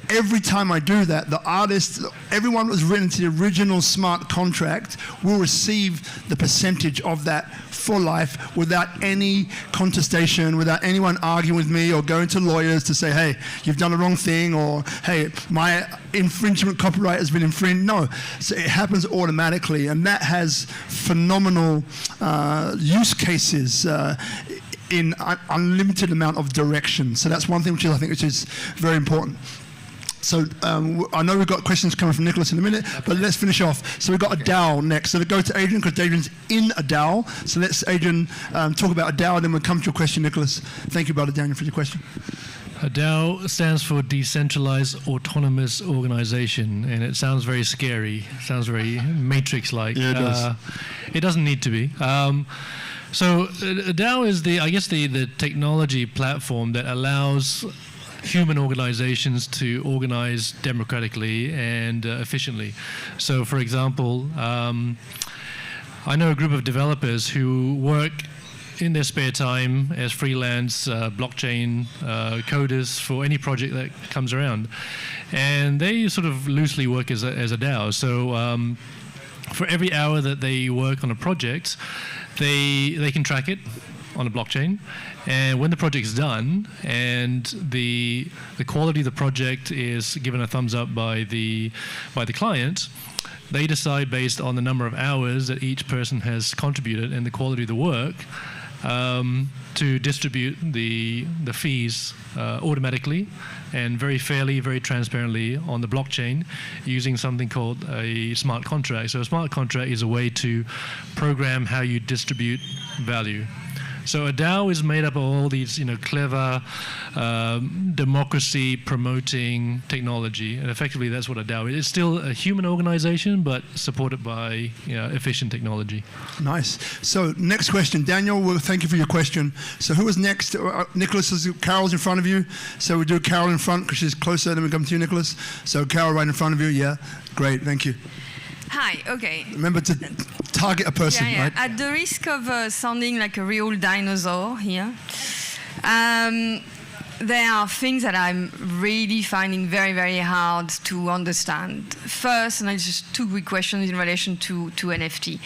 Every time I do that, the artist, everyone that was written to the original smart contract will receive the percentage of that for life without any contestation, without anyone arguing with me or going to lawyers to say, hey, you've done the wrong thing, or hey, my infringement copyright has been infringed. No, so it happens automatically, and that has phenomenal use cases in unlimited amount of direction. So that's one thing which is very important. So I know we've got questions coming from Nicholas in a minute, but let's finish off. So we've got a DAO next. So we'll go to Adrian because Adrian's in a DAO. So let's, Adrian, talk about a DAO, and then we'll come to your question, Nicholas. Thank you, Brother Daniel, for your question. A DAO stands for Decentralized Autonomous Organization, and it sounds very scary. It sounds very Matrix-like. Yeah, it does. It doesn't need to be. So a DAO is the technology platform that allows human organizations to organize democratically and efficiently. So, for example, I know a group of developers who work in their spare time as freelance blockchain coders for any project that comes around. And they sort of loosely work as a DAO. So for every hour that they work on a project, they can track it on a blockchain. And when the project is done and the quality of the project is given a thumbs up by the client, they decide based on the number of hours that each person has contributed and the quality of the work to distribute the fees automatically and very fairly, very transparently on the blockchain using something called a smart contract. So a smart contract is a way to program how you distribute value. So a DAO is made up of all these, clever democracy-promoting technology, and effectively that's what a DAO is. It's still a human organization, but supported by efficient technology. Nice. So next question, Daniel. Well, thank you for your question. So who was next? Nicholas, Carol's in front of you. So we do Carol in front because she's closer. Then we come to you, Nicholas. So Carol, right in front of you. Yeah, great. Thank you. Hi, okay. Remember to target a person, right? At the risk of sounding like a real dinosaur here, there are things that I'm really finding very, very hard to understand. First, and it's just two quick questions in relation to NFT.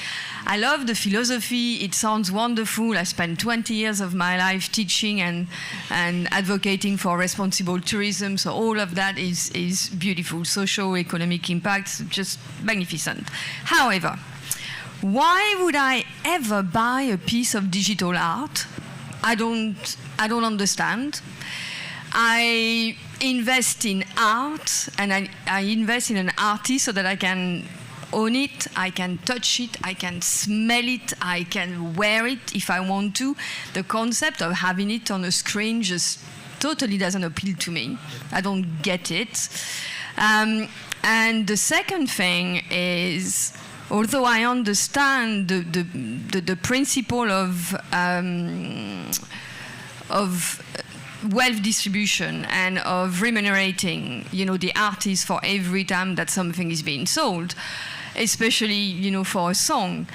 I love the philosophy. It sounds wonderful. I spent 20 years of my life teaching and advocating for responsible tourism. So all of that is beautiful. Social, economic impacts, just magnificent. However, why would I ever buy a piece of digital art? I don't understand. I invest in art, and I invest in an artist so that I can own it, I can touch it, I can smell it, I can wear it if I want to. The concept of having it on a screen just totally doesn't appeal to me. I don't get it. And the second thing is, although I understand the principle of wealth distribution and of remunerating, the artist for every time that something is being sold, especially, for a song.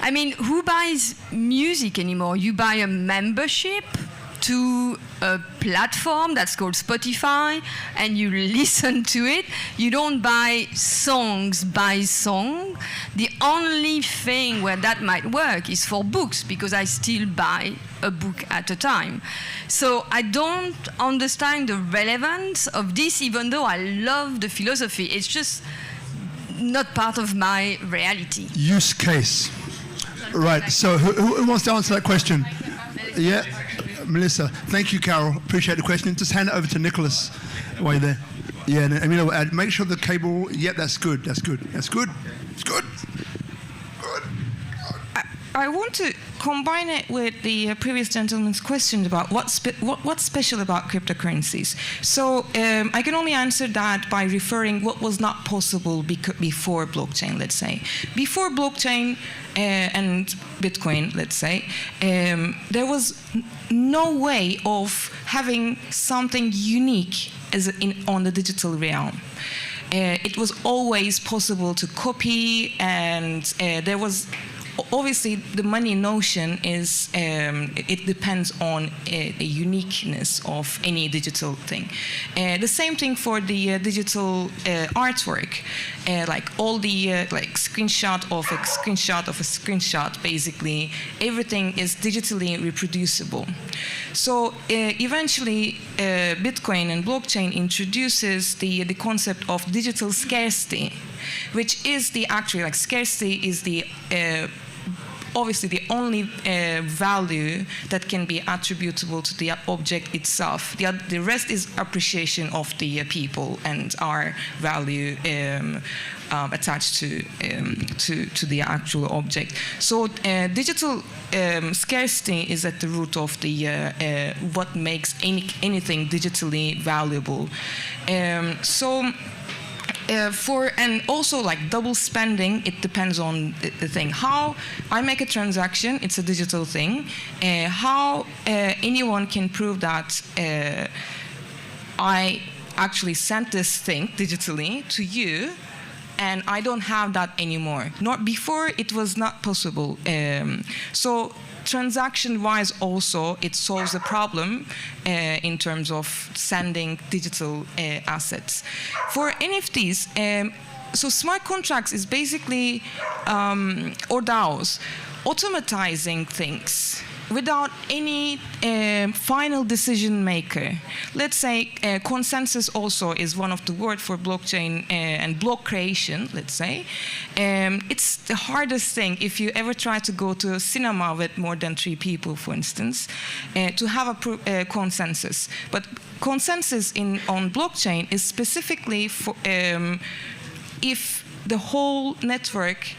I mean, who buys music anymore? You buy a membership to a platform that's called Spotify and you listen to it. You don't buy songs by song. The only thing where that might work is for books, because I still buy a book at a time. So I don't understand the relevance of this, even though I love the philosophy. It's just not part of my reality. Use case. Right, so who wants to answer that question? Yeah, Melissa. Thank you, Carol. Appreciate the question. Just hand it over to Nicholas while you're there. Yeah, and Emilio, make sure the cable, that's good, that's good, that's good, it's good. I want to combine it with the previous gentleman's question about what's special about cryptocurrencies. So I can only answer that by referring what was not possible before blockchain, let's say. Before blockchain and Bitcoin, let's say, there was no way of having something unique on the digital realm. It was always possible to copy, and there was obviously the money notion is it depends on the uniqueness of any digital thing. The same thing for the digital artwork, like all the screenshot of a screenshot, basically everything is digitally reproducible. So eventually Bitcoin and blockchain introduces the concept of digital scarcity, which is scarcity is the obviously the only value that can be attributable to the object itself. The rest is appreciation of the people and our value attached to the actual object. So digital scarcity is at the root of the what makes anything digitally valuable. And also double spending, it depends on the thing. How I make a transaction, it's a digital thing. How anyone can prove that I actually sent this thing digitally to you, and I don't have that anymore. Before, it was not possible. So transaction-wise also, it solves the problem in terms of sending digital assets. For NFTs, so smart contracts is basically, or DAOs, automatizing things. without any final decision maker. Let's say consensus also is one of the words for blockchain and block creation, let's say. It's the hardest thing if you ever try to go to a cinema with more than 3 people, for instance, to have a consensus. But consensus on blockchain is specifically for if the whole network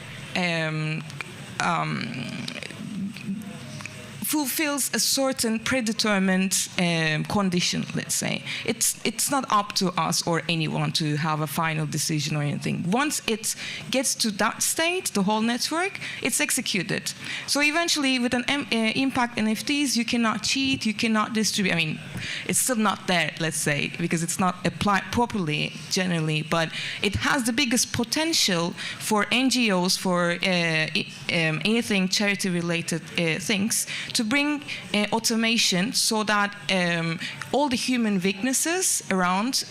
fulfills a certain predetermined condition, let's say. It's not up to us or anyone to have a final decision or anything. Once it gets to that state, the whole network, it's executed. So eventually, with an impact NFTs, you cannot cheat, you cannot distribute. I mean, it's still not there, let's say, because it's not applied properly generally, but it has the biggest potential for NGOs, for anything charity-related things, to bring automation so that all the human weaknesses around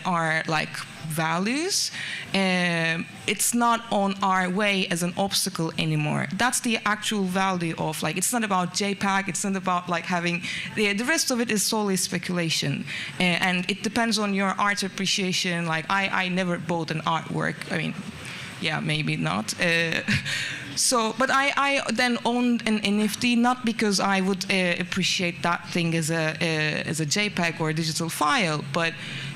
are like values. It's not on our way as an obstacle anymore. That's the actual value of, like, it's not about JPEG, it's not about like having, the rest of it is solely speculation. And it depends on your art appreciation. Like, I never bought an artwork. I mean, yeah, maybe not. So, but I then owned an NFT not because I would appreciate that thing as a JPEG or a digital file, but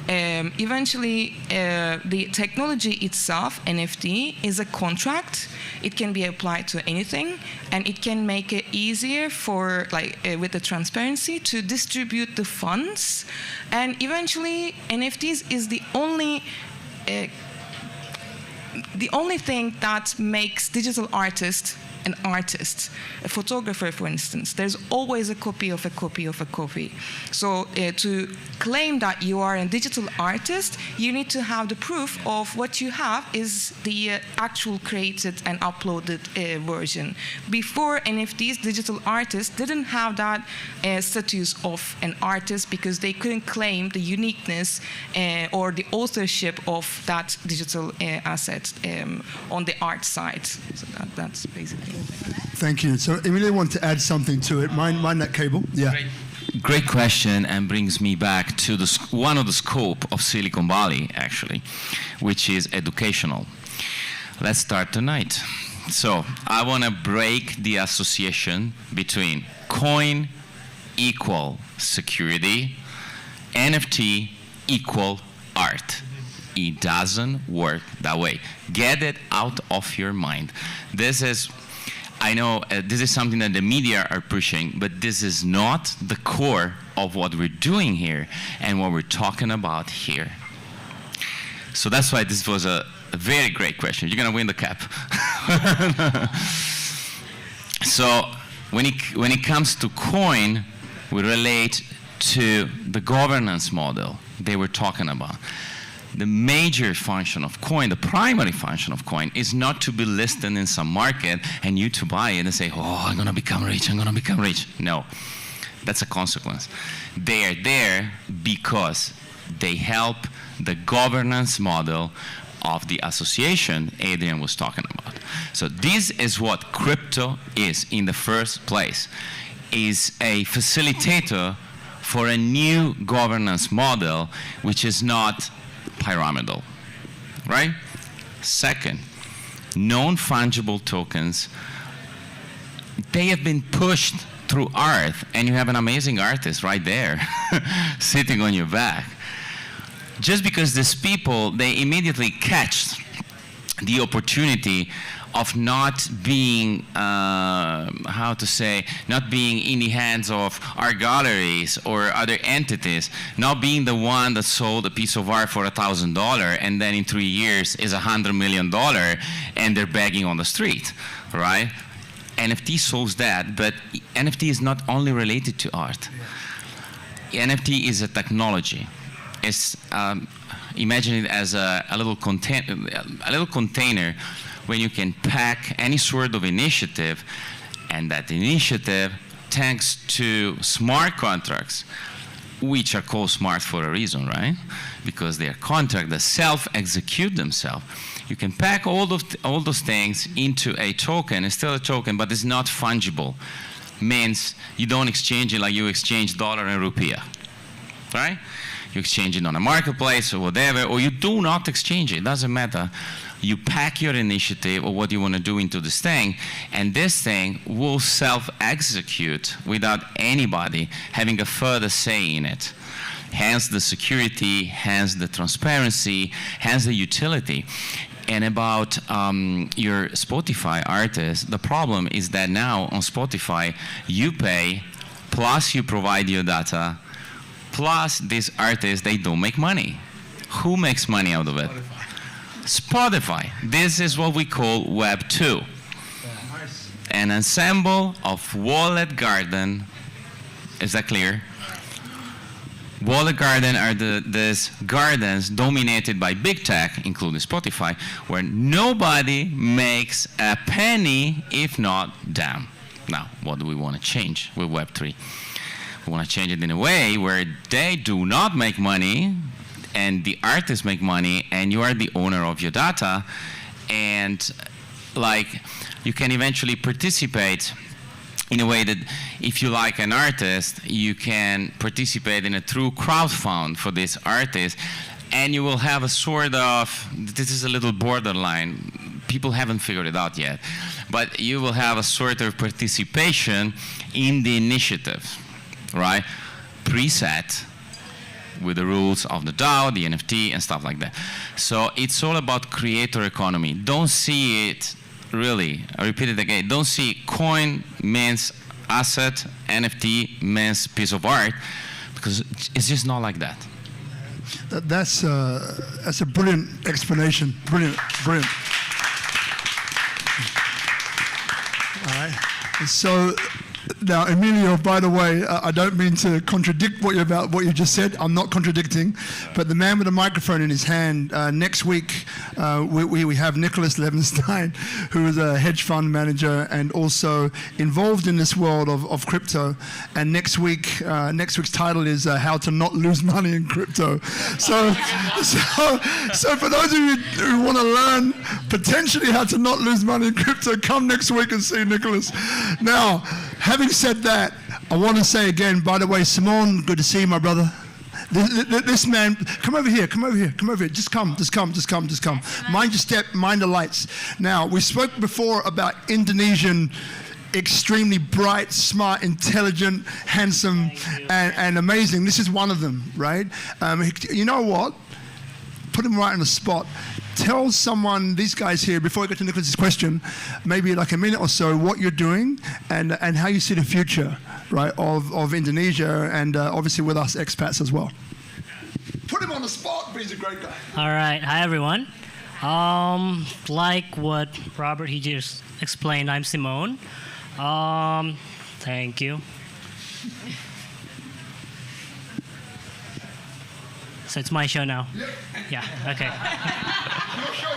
eventually the technology itself, NFT, is a contract. It can be applied to anything, and it can make it easier for, like, with the transparency, to distribute the funds. And eventually, NFTs is the only thing that makes digital artists an artist, a photographer, for instance. There's always a copy of a copy of a copy. So to claim that you are a digital artist, you need to have the proof of what you have is the actual created and uploaded version. Before NFTs, digital artists didn't have that status of an artist because they couldn't claim the uniqueness or the authorship of that digital asset on the art side. So that's basically. Thank you. So Emilio wanted to add something to it. Mind that cable. Yeah. Great question, and brings me back to one of the scope of Silicon Valley, actually, which is educational. Let's start tonight. So I want to break the association between coin equal security, NFT equal art. It doesn't work that way. Get it out of your mind. I know this is something that the media are pushing, but this is not the core of what we're doing here and what we're talking about here. So that's why this was a very great question. You're going to win the cap. So when it comes to coin, we relate to the governance model they were talking about. The major function of coin, the primary function of coin, is not to be listed in some market and you to buy it and say, oh, I'm going to become rich, I'm going to become rich. No, that's a consequence. They are there because they help the governance model of the association Adrian was talking about. So this is what crypto is in the first place, is a facilitator for a new governance model, which is not pyramidal, right? Second, non-fungible tokens, they have been pushed through art, and you have an amazing artist right there sitting on your back. Just because these people, they immediately catch the opportunity of not being, not being in the hands of art galleries or other entities, not being the one that sold a piece of art for $1,000 and then in 3 years is $100 million and they're begging on the street, right? NFT solves that, but NFT is not only related to art. NFT is a technology. It's, imagine it as a little container when you can pack any sort of initiative, and that initiative, thanks to smart contracts, which are called smart for a reason, right? Because they are contracts that self-execute themselves. You can pack all those things into a token. It's still a token, but it's not fungible. means you don't exchange it like you exchange dollar and rupiah, right? You exchange it on a marketplace or whatever, or you do not exchange it. It doesn't matter. You pack your initiative or what you want to do into this thing, and this thing will self-execute without anybody having a further say in it. Hence the security, hence the transparency, hence the utility. And about your Spotify artists, the problem is that now on Spotify, you pay, plus you provide your data, plus these artists, they don't make money. Who makes money out of it? Spotify. This is what we call Web 2. An ensemble of walled garden. Is that clear? Walled garden are these gardens dominated by big tech, including Spotify, where nobody makes a penny, if not them. Now, what do we want to change with Web 3? We want to change it in a way where they do not make money, and the artists make money, and you are the owner of your data, and like you can eventually participate in a way that if you like an artist, you can participate in a true crowdfund for this artist, and you will have a sort of, this is a little borderline, people haven't figured it out yet, but you will have a sort of participation in the initiative, right? Preset with the rules of the DAO, the NFT, and stuff like that. So it's all about creator economy. Don't see it, really, I repeat it again, don't see coin means asset, NFT means piece of art, because it's just not like that. That's a brilliant explanation. Brilliant, brilliant. All right. So now, Emilio, by the way, I don't mean to contradict what you just said. I'm not contradicting, but the man with the microphone in his hand. Next week, we have Nicholas Levenstein, who is a hedge fund manager and also involved in this world of crypto. And next week's title is "How to Not Lose Money in Crypto." So for those of you who want to learn potentially how to not lose money in crypto, come next week and see Nicholas. Now, having said that, I want to say again, by the way, Simone, good to see you, my brother. This man, come over here. Just come. Mind your step, mind the lights. Now, we spoke before about Indonesian, extremely bright, smart, intelligent, handsome, and amazing. This is one of them, right? You know what? Put him right on the spot. Tell someone, these guys here, before I get to Nicholas's question, maybe like a minute or so, what you're doing and how you see the future, right, of Indonesia and obviously with us expats as well. Put him on the spot, but he's a great guy. All right. Hi, everyone. Like what Robert, he just explained, I'm Simone. Thank you. So it's my show now? Yep. Yeah, okay. Your show,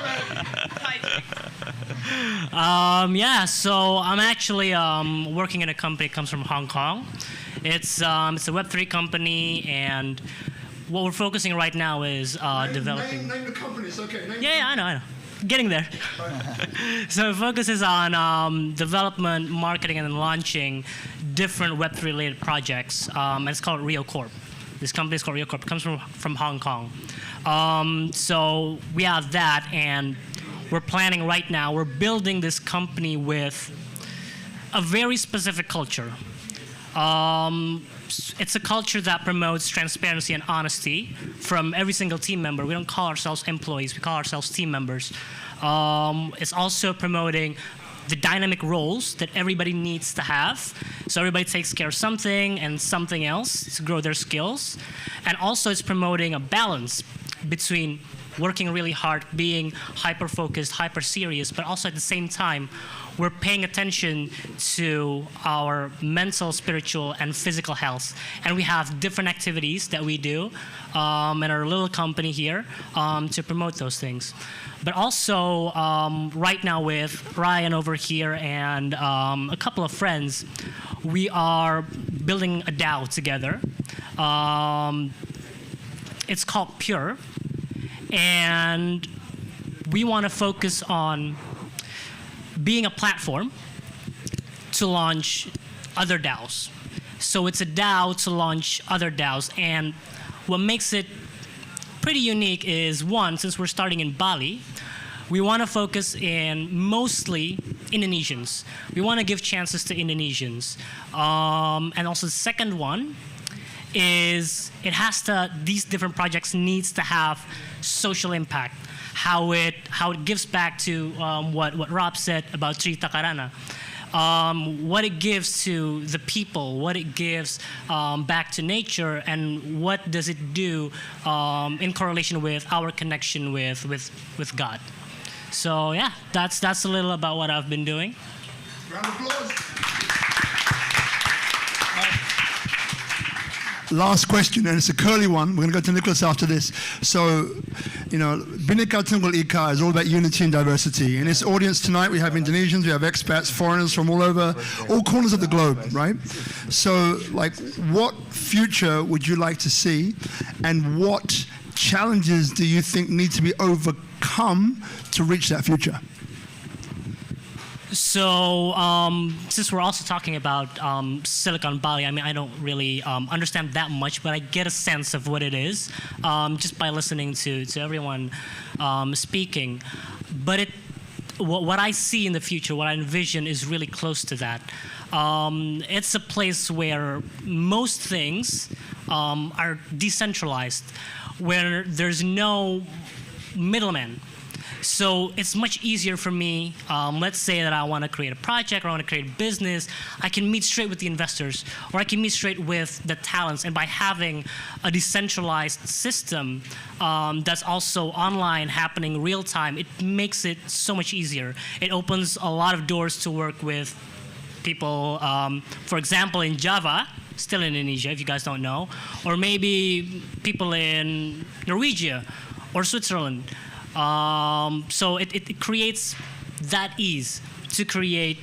man. Yeah, so I'm actually working in a company that comes from Hong Kong. It's a Web3 company, and what we're focusing right now is developing... Name the company, it's okay. Yeah, I know. Getting there. So it focuses on development, marketing, and launching different Web3-related projects, and it's called Rio Corp. This company is called Rio Corp. It comes from Hong Kong. So we have that, and we're planning right now. We're building this company with a very specific culture. It's a culture that promotes transparency and honesty from every single team member. We don't call ourselves employees. We call ourselves team members. It's also promoting the dynamic roles that everybody needs to have. So everybody takes care of something and something else to grow their skills. And also it's promoting a balance between working really hard, being hyper-focused, hyper-serious, but also at the same time, we're paying attention to our mental, spiritual, and physical health. And we have different activities that we do in our little company here to promote those things. But also, right now with Ryan over here and a couple of friends, we are building a DAO together. It's called Pure. And we want to focus on being a platform to launch other DAOs. So it's a DAO to launch other DAOs. And what makes it pretty unique is, one, since we're starting in Bali, we want to focus in mostly Indonesians. We want to give chances to Indonesians. And also the second one is these different projects needs to have social impact. How it gives back to what Rob said about Cerita Karana. What it gives to the people, what it gives back to nature, and what does it do in correlation with our connection with God. So yeah, that's a little about what I've been doing. Round of applause. Last question, and it's a curly one. We're going to go to Nicholas after this. So, Bhinneka Tunggal Ika is all about unity and diversity. In this audience tonight, we have Indonesians, we have expats, foreigners from all over, all corners of the globe, right? So, what future would you like to see, and what challenges do you think need to be overcome to reach that future? So, since we're also talking about Silicon Bali, I mean, I don't really understand that much, but I get a sense of what it is just by listening to everyone speaking. But what I see in the future, what I envision, is really close to that. It's a place where most things are decentralized, where there's no middleman. So it's much easier for me, let's say that I want to create a project or I want to create a business, I can meet straight with the investors, or I can meet straight with the talents. And by having a decentralized system that's also online, happening real time, it makes it so much easier. It opens a lot of doors to work with people, for example, in Java, still in Indonesia, if you guys don't know, or maybe people in Norwegia or Switzerland. So it creates that ease to create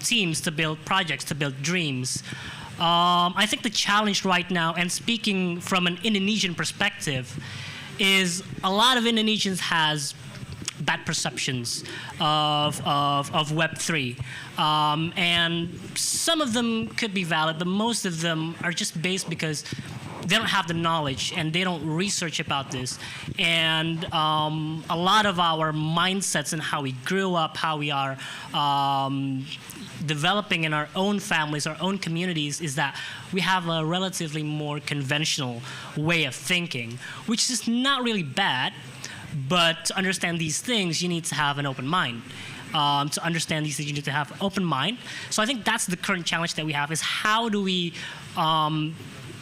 teams, to build projects, to build dreams. I think the challenge right now, and speaking from an Indonesian perspective, is a lot of Indonesians has bad perceptions of Web3. And some of them could be valid, but most of them are just based because they don't have the knowledge and they don't research about this. And a lot of our mindsets and how we grew up, how we are developing in our own families, our own communities, is that we have a relatively more conventional way of thinking, which is not really bad, but to understand these things, you need to have an open mind. To understand these things, you need to have an open mind. So I think that's the current challenge that we have, is how do we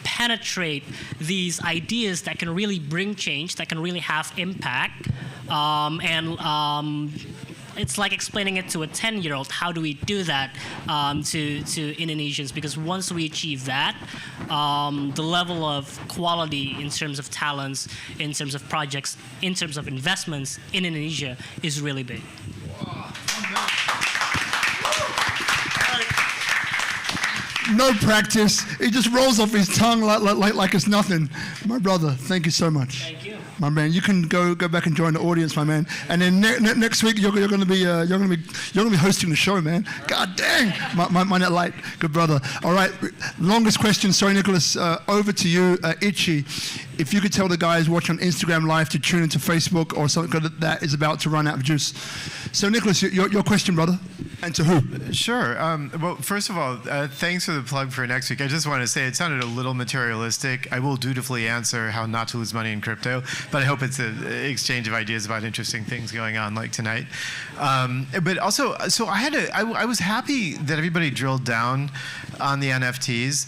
penetrate these ideas that can really bring change, that can really have impact, and it's like explaining it to a 10-year-old. How do we do that to Indonesians? Because once we achieve that, the level of quality in terms of talents, in terms of projects, in terms of investments in Indonesia is really big. No practice. It just rolls off his tongue like it's nothing. My brother, thank you so much. Thank you. My man, you can go back and join the audience, my man. And then next week you're going to be hosting the show, man. God dang, my net light, good brother. All right, longest question. Sorry, Nicholas. Over to you, Ichi. If you could tell the guys watching on Instagram Live to tune into Facebook or something that is about to run out of juice. So, Nicholas, your question, brother, and to who? Sure. Well, first of all, thanks for the plug for next week. I just want to say it sounded a little materialistic. I will dutifully answer how not to lose money in crypto, but I hope it's an exchange of ideas about interesting things going on, like tonight. But also, so I was happy that everybody drilled down on the NFTs,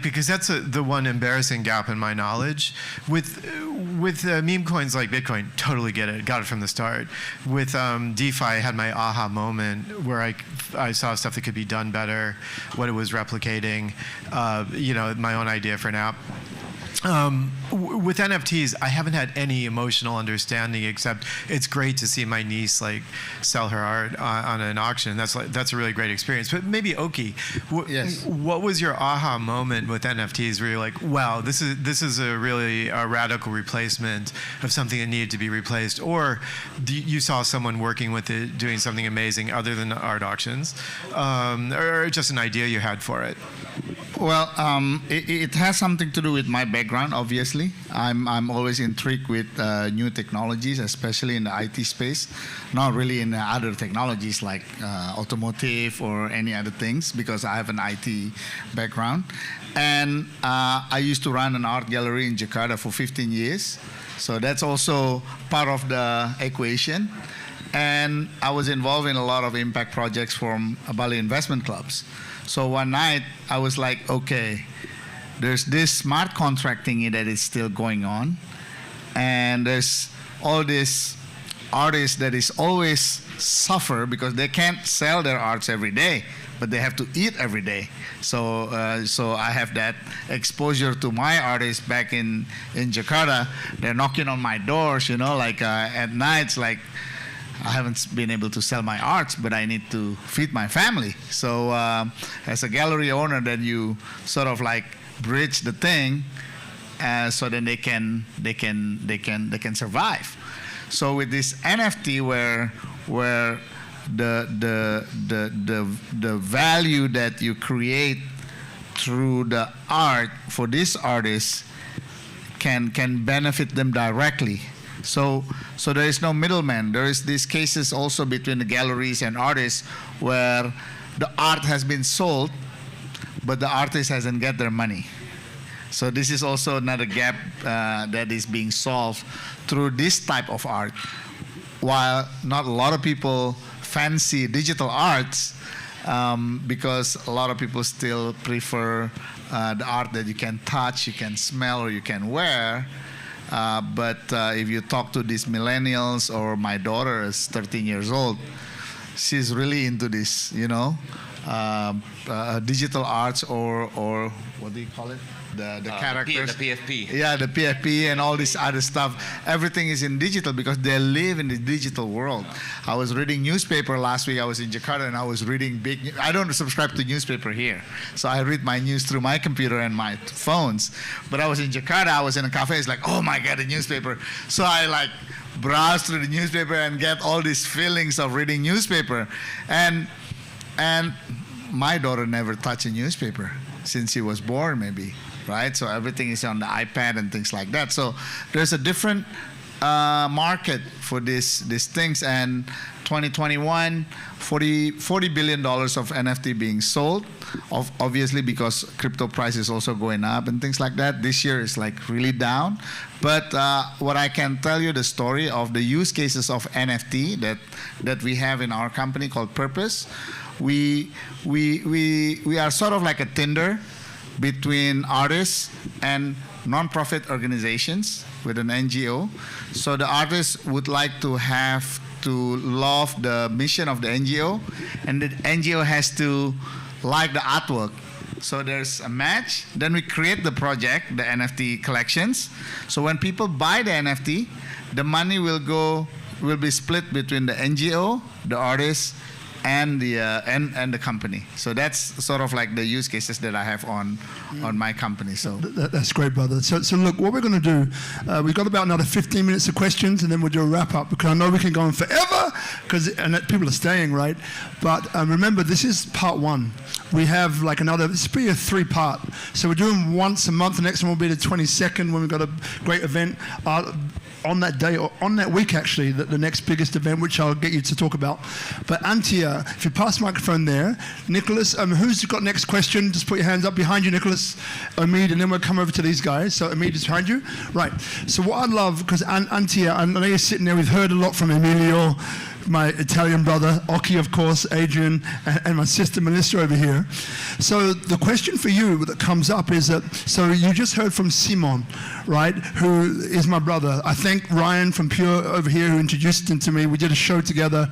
because that's the one embarrassing gap in my knowledge. With meme coins like Bitcoin, totally get it, got it from the start. With DeFi, I had my aha moment where I saw stuff that could be done better, what it was replicating, my own idea for an app. With NFTs, I haven't had any emotional understanding except it's great to see my niece like sell her art on an auction. That's a really great experience. But maybe Oki, Yes. what was your aha moment with NFTs where you're like, wow, this is a really radical replacement of something that needed to be replaced, or you saw someone working with it doing something amazing other than art auctions, or just an idea you had for it? Well, it has something to do with my background, obviously. I'm always intrigued with new technologies, especially in the IT space, not really in other technologies like automotive or any other things, because I have an IT background. And I used to run an art gallery in Jakarta for 15 years. So that's also part of the equation. And I was involved in a lot of impact projects from Bali investment clubs. So one night I was like, okay, there's this smart contracting that is still going on, and there's all these artists that is always suffer because they can't sell their arts every day, but they have to eat every day. So I have that exposure to my artists back in Jakarta. They're knocking on my doors, like at nights, like, I haven't been able to sell my arts, but I need to feed my family. So as a gallery owner, then you sort of like bridge the thing, so then they can survive. So with this NFT, where the value that you create through the art for this artist can benefit them directly. So there is no middleman. There is these cases also between the galleries and artists where the art has been sold, but the artist hasn't get their money. So this is also another gap that is being solved through this type of art. While not a lot of people fancy digital arts, because a lot of people still prefer the art that you can touch, you can smell, or you can wear. But if you talk to these millennials, or my daughter is 13 years old, she's really into this, digital arts or what do you call it? The characters. The PFP. Yeah, the PFP and all this other stuff. Everything is in digital because they live in the digital world. I was reading newspaper last week. I was in Jakarta and I was reading I don't subscribe to newspaper here. So I read my news through my computer and my phones. But I was in Jakarta. I was in a cafe. It's like, oh my God, a newspaper. So I like browse through the newspaper and get all these feelings of reading newspaper. And my daughter never touched a newspaper since she was born, maybe. Right? So everything is on the iPad and things like that. So there's a different market for these things. And 2021, $40 billion of NFT being sold, obviously because crypto price is also going up and things like that. This year is like really down. But what I can tell you the story of the use cases of NFT that we have in our company called Purpose. We are sort of like a Tinder between artists and non-profit organizations with an NGO. So the artist would like to have to love the mission of the NGO, and the NGO has to like the artwork. So there's a match. Then we create the project, the NFT collections. So when people buy the NFT, the money will be split between the NGO, the artist, and the company. So that's sort of like the use cases that I have on my company. So that's great, brother. So look, what we're going to do, we've got about another 15 minutes of questions, and then we'll do a wrap up, because I know we can go on forever, and people are staying, right? But remember, this is part one. We have like this will be a 3-part. So we're doing once a month. The next one will be the 22nd, when we've got a great event on that day, or on that week actually, the next biggest event, which I'll get you to talk about. But Antia, if you pass the microphone there. Nicholas, who's got next question? Just put your hands up behind you, Nicholas, Omid, and then we'll come over to these guys. So Omid is behind you. Right. So what I love, because Antia, I know you're sitting there, we've heard a lot from Emilio, my Italian brother, Oki, of course, Adrian, and my sister Melissa over here. So the question for you that comes up is that, so you just heard from Simon, right, who is my brother. I thank Ryan from Pure over here who introduced him to me. We did a show together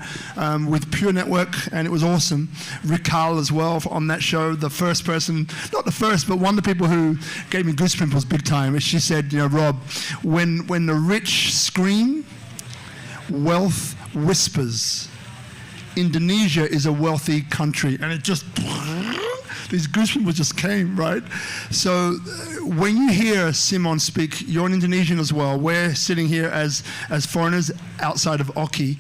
with Pure Network, and it was awesome. Rikal as well on that show, the first person, not the first, but one of the people who gave me goosepimples big time. She said, you know, Rob, when the rich scream, wealth whispers. Indonesia is a wealthy country, and it just, these goosepimples just came, right? So when you hear Simon speak, you're an Indonesian as well. We're sitting here as foreigners outside of Oki.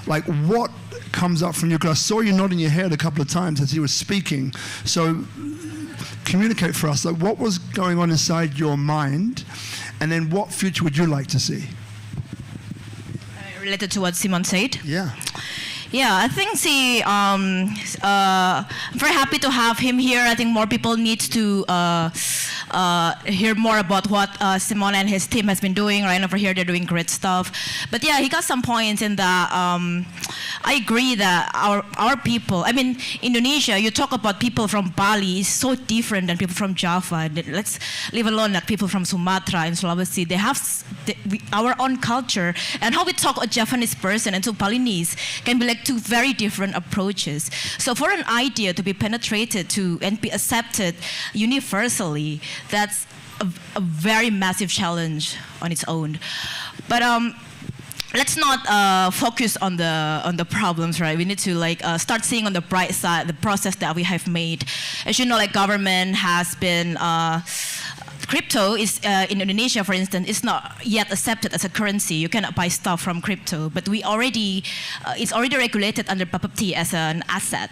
Like, what comes up from you? Because I saw you nodding your head a couple of times as he was speaking. So communicate for us, like, what was going on inside your mind, and then what future would you like to see? Related to what Simon said? Yeah. Yeah, I think I'm very happy to have him here. I think more people need to hear more about what Simon and his team has been doing. Right over here, they're doing great stuff. But yeah, he got some points in that. I agree that our people, I mean, Indonesia, you talk about people from Bali is so different than people from Java. Let's leave alone like people from Sumatra and Sulawesi. They have our own culture, and how we talk a Japanese person and to Balinese can be like two very different approaches. So for an idea to be penetrated to and be accepted universally, that's a very massive challenge on its own. But let's not focus on the problems, right? We need to like start seeing on the bright side the process that we have made. As you know, like government has been. Crypto is in Indonesia, for instance, is not yet accepted as a currency. You cannot buy stuff from crypto, but it's already regulated under favoured as an asset.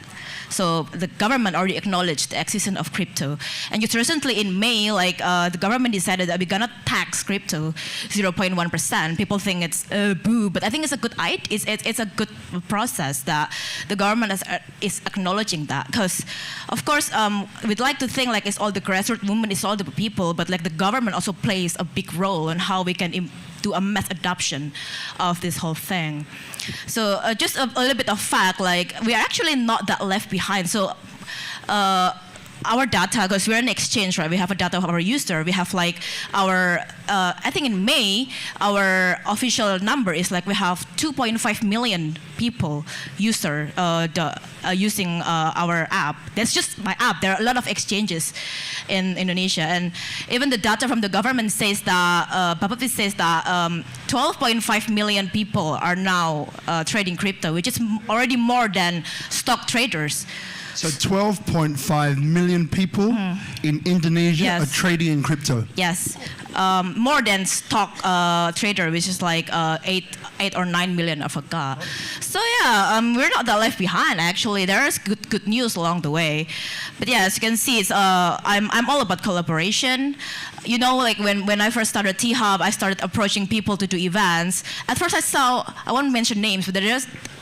So the government already acknowledged the existence of crypto. And just recently in May, like the government decided that we're gonna tax crypto 0.1%. People think it's boo, but I think it's a good it's a good process that the government is acknowledging that. Because of course we'd like to think like it's all the grassroots movement, it's all the people, but like the government also plays a big role in how we can do a mass adoption of this whole thing. So just a little bit of fact, like we are actually not that left behind. So our data, because we're an exchange, right? We have a data of our user. We have like our, I think in May, our official number is like we have 2.5 million people using our app. That's just my app. There are a lot of exchanges in Indonesia, and even the data from the government says that favoured says that 12.5 million people are now trading crypto, which is already more than stock traders. So 12.5 million people in Indonesia are trading in crypto. Yes, more than stock trader, which is like 8 or 9 million, I forgot. So yeah, we're not that left behind. Actually, there is good news along the way. But yeah, as you can see, it's I'm all about collaboration. You know, like when I first started T-Hub, I started approaching people to do events. At first I won't mention names, but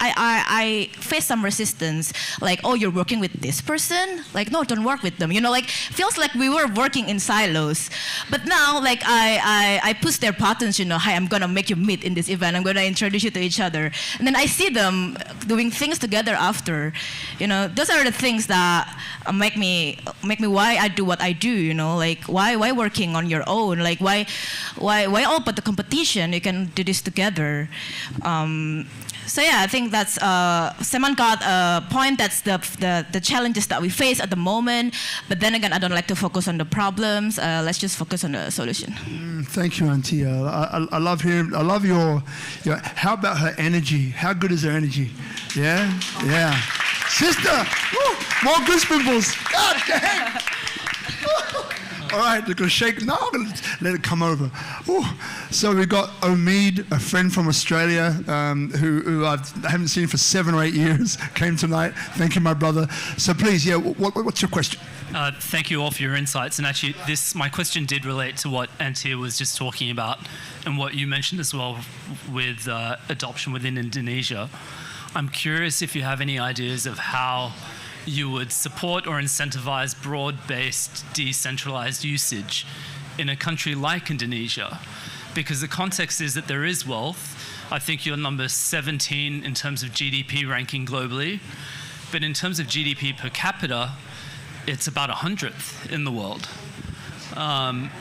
I faced some resistance. Like, oh, you're working with this person? Like, no, don't work with them. You know, like, feels like we were working in silos. But now, like, I push their buttons, you know, hi, I'm gonna make you meet in this event. I'm gonna introduce you to each other. And then I see them doing things together after. You know, those are the things that make me why I do what I do, you know, like, why working on your own? Like, why all but the competition? You can do this together. So yeah, I think that's Simon got a point. That's the challenges that we face at the moment. But then again, I don't like to focus on the problems. Let's just focus on the solution. Thank you, Auntie. I love hearing. I love your. How about her energy? How good is her energy? Yeah, yeah. Sister, woo, more goosepimples. God dang. All right, they're going to shake. No, I'm going to let it come over. Ooh. So we've got Omid, a friend from Australia, who I haven't seen for 7 or 8 years, came tonight. Thank you, my brother. So please, yeah, what's your question? Thank you all for your insights. And actually, my question did relate to what Antia was just talking about and what you mentioned as well with adoption within Indonesia. I'm curious if you have any ideas of how you would support or incentivize broad-based decentralized usage in a country like Indonesia, because the context is that there is wealth, I think you're number 17 in terms of GDP ranking globally. But in terms of GDP per capita, it's about 100th in the world.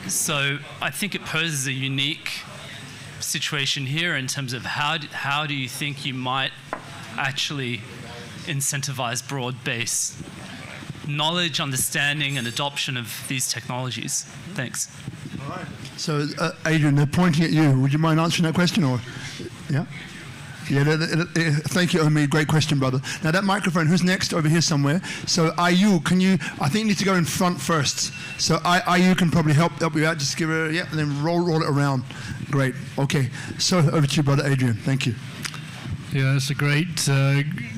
So I think it poses a unique situation here in terms of how do you think you might actually incentivize broad-based knowledge, understanding, and adoption of these technologies? Thanks. All right. So, Adrian, they're pointing at you. Would you mind answering that question, or yeah? Yeah, thank you, Omi. Great question, brother. Now, that microphone, who's next? Over here somewhere. So, Ayu, can you, I think you need to go in front first. So, Ayu can probably help you out. Just give her, yeah, and then roll it around. Great. Okay. So, over to you, brother Adrian. Thank you. Yeah, that's a great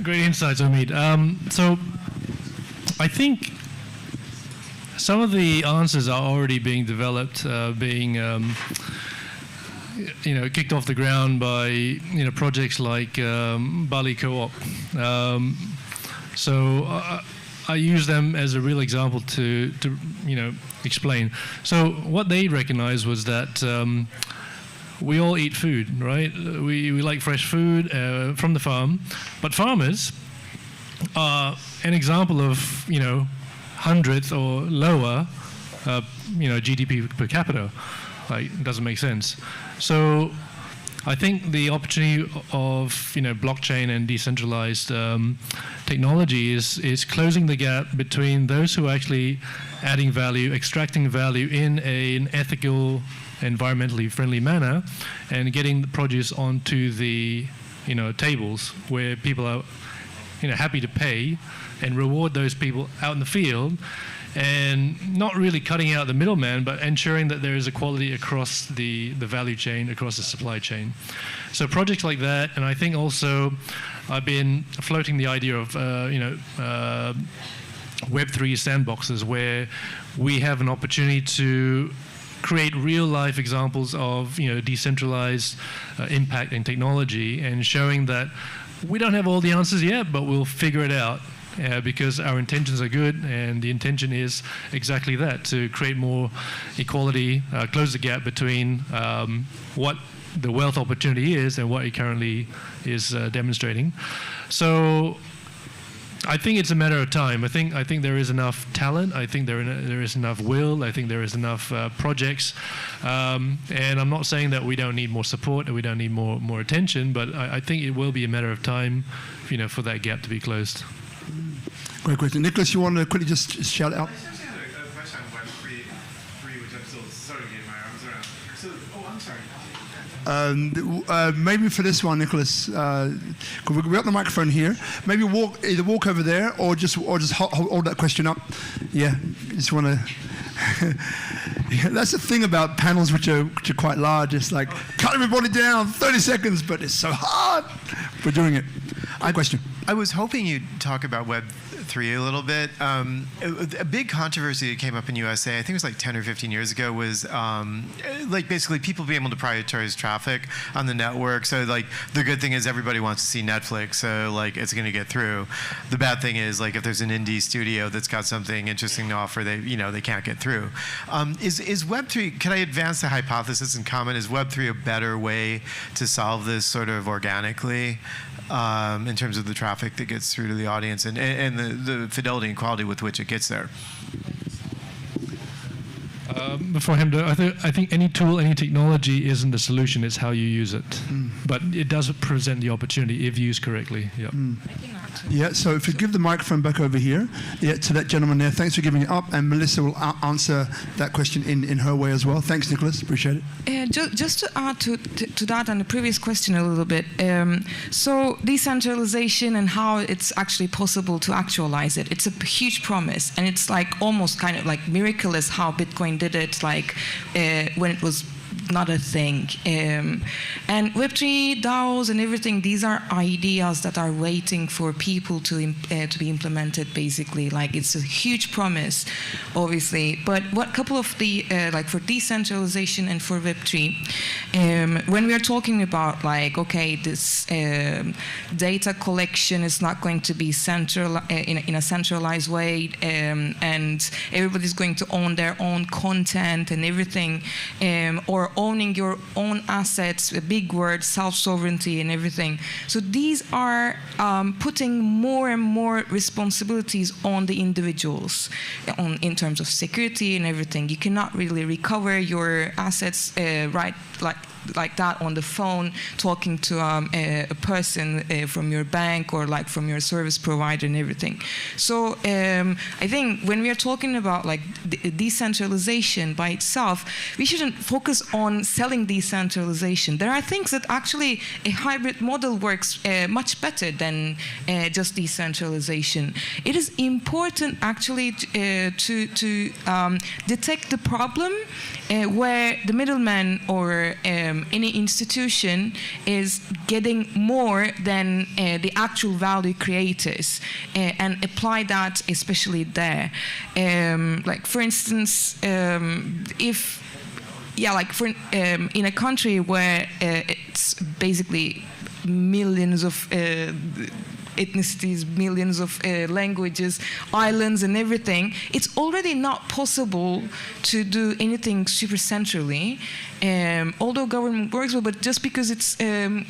insights, Omid. So, I think some of the answers are already being developed, being kicked off the ground by projects like Bali Co-op. So I use them as a real example to explain. So what they recognized was that we all eat food, right? We like fresh food from the farm, but farmers are an example of 100th or lower GDP per capita. Like, it doesn't make sense. So I think the opportunity of blockchain and decentralized technology is closing the gap between those who are actually adding value, extracting value in an ethical, environmentally friendly manner, and getting the produce onto the tables where people are happy to pay and reward those people out in the field, and not really cutting out the middleman, but ensuring that there is equality across the value chain, across the supply chain. So projects like that, and I think also I've been floating the idea of Web3 sandboxes, where we have an opportunity to create real-life examples of decentralized impact and technology, and showing that we don't have all the answers yet, but we'll figure it out. Because our intentions are good, and the intention is exactly that, to create more equality, close the gap between what the wealth opportunity is and what it currently is demonstrating. So I think it's a matter of time. I think there is enough talent. I think there is enough will. I think there is enough projects. And I'm not saying that we don't need more support and we don't need more attention, but I think it will be a matter of time, for that gap to be closed. Great question. Nicholas, you want to quickly just shout out? I just had a question on Web3, which I'm still sort of getting my arms around. So, I'm sorry. Maybe for this one, Nicholas, we got the microphone here. Maybe either walk over there or just hold that question up. Yeah, just want to. Yeah, that's the thing about panels which are quite large. It's like cut everybody down, 30 seconds, but it's so hard. We're doing it. Question. I was hoping you'd talk about Web3 a little bit. A big controversy that came up in USA, I think it was like 10 or 15 years ago, was like basically people being able to prioritize traffic on the network. So like the good thing is everybody wants to see Netflix, so like it's going to get through. The bad thing is like if there's an indie studio that's got something interesting to offer, they can't get through. Is Web3? Can I advance the hypothesis and comment? Is Web3 a better way to solve this sort of organically? In terms of the traffic that gets through to the audience and the fidelity and quality with which it gets there? Before him, I think any tool, any technology isn't the solution, it's how you use it. But it does present the opportunity if used correctly. Yeah. Yeah, so if you give the microphone back over here, to that gentleman there, thanks for giving it up, and Melissa will answer that question in her way as well. Thanks, Nicholas, appreciate it. Just to add to that and the previous question a little bit, so decentralization and how it's actually possible to actualize it, it's a huge promise, and it's like almost kind of like miraculous how Bitcoin did it, like when it was not a thing. And Web3, DAOs and everything, these are ideas that are waiting for people to be implemented, basically. Like, it's a huge promise, obviously. But what couple of the, like for decentralization and for Web3, when we are talking about like, okay, this data collection is not going to be central in a centralized way, and everybody's going to own their own content and everything, or owning your own assets, a big word, self-sovereignty and everything. So these are putting more and more responsibilities on the individuals in terms of security and everything. You cannot really recover your assets like that on the phone, talking to a person from your bank or like from your service provider and everything. So I think when we are talking about like decentralization by itself, we shouldn't focus on selling decentralization. There are things that actually a hybrid model works much better than just decentralization. It is important actually to detect the problem where the middleman or any institution is getting more than the actual value creators, and apply that especially there. Like for instance, in a country where it's basically millions of ethnicities, millions of languages, islands and everything, it's already not possible to do anything super centrally. Although government works well, but just because it's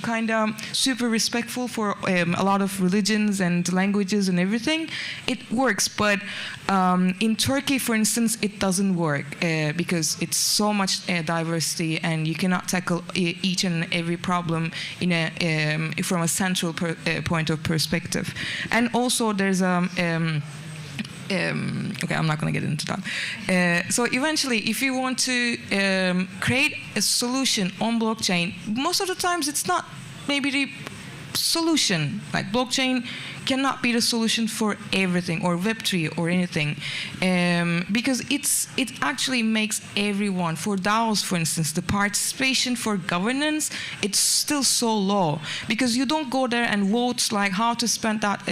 kind of super respectful for a lot of religions and languages and everything, it works. But in Turkey, for instance, it doesn't work because it's so much diversity, and you cannot tackle each and every problem in from a central point of perspective. And also, there's okay, I'm not going to get into that. So eventually, if you want to create a solution on blockchain, most of the times it's not maybe the solution. Like blockchain cannot be the solution for everything, or Web3 or anything, because it actually makes everyone, for DAOs for instance, the participation for governance, it's still so low, because you don't go there and vote like how to spend that.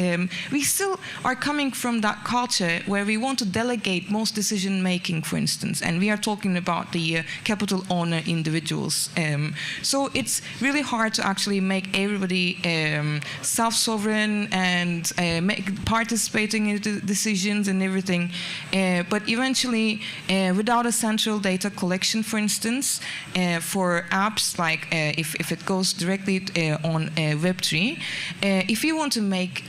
We still are coming from that culture where we want to delegate most decision making, for instance, and we are talking about the capital owner individuals. So it's really hard to actually make everybody self-sovereign and participating in the decisions and everything. But eventually, without a central data collection, for instance, for apps, like if it goes directly on Web3, if you want to make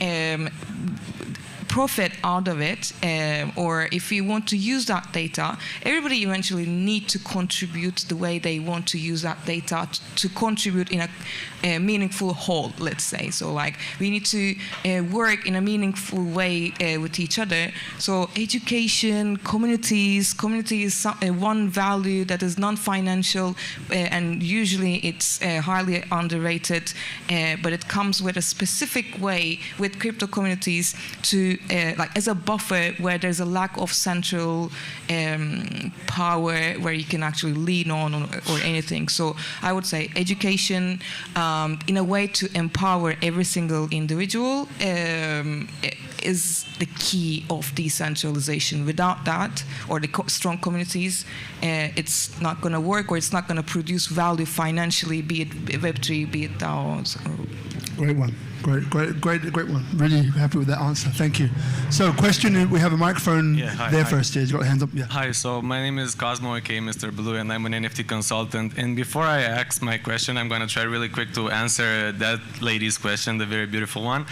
profit out of it, or if you want to use that data, everybody eventually need to contribute the way they want to use that data to contribute in a meaningful whole, let's say. So like we need to work in a meaningful way with each other. So education, community is one value that is non-financial, and usually it's highly underrated, but it comes with a specific way with crypto communities to like as a buffer where there's a lack of central power where you can actually lean on or anything. So I would say education in a way to empower every single individual is the key of decentralization. Without that, or the strong communities, it's not going to work, or it's not going to produce value financially, be it Web3, be it DAOs. Great one. Great one. Really happy with that answer. Thank you. So, question, we have a microphone first. Yeah, you've got hands up. Yeah. Hi, so my name is Cosmo, aka Mr. Blue, and I'm an NFT consultant. And before I ask my question, I'm going to try really quick to answer that lady's question, the very beautiful one,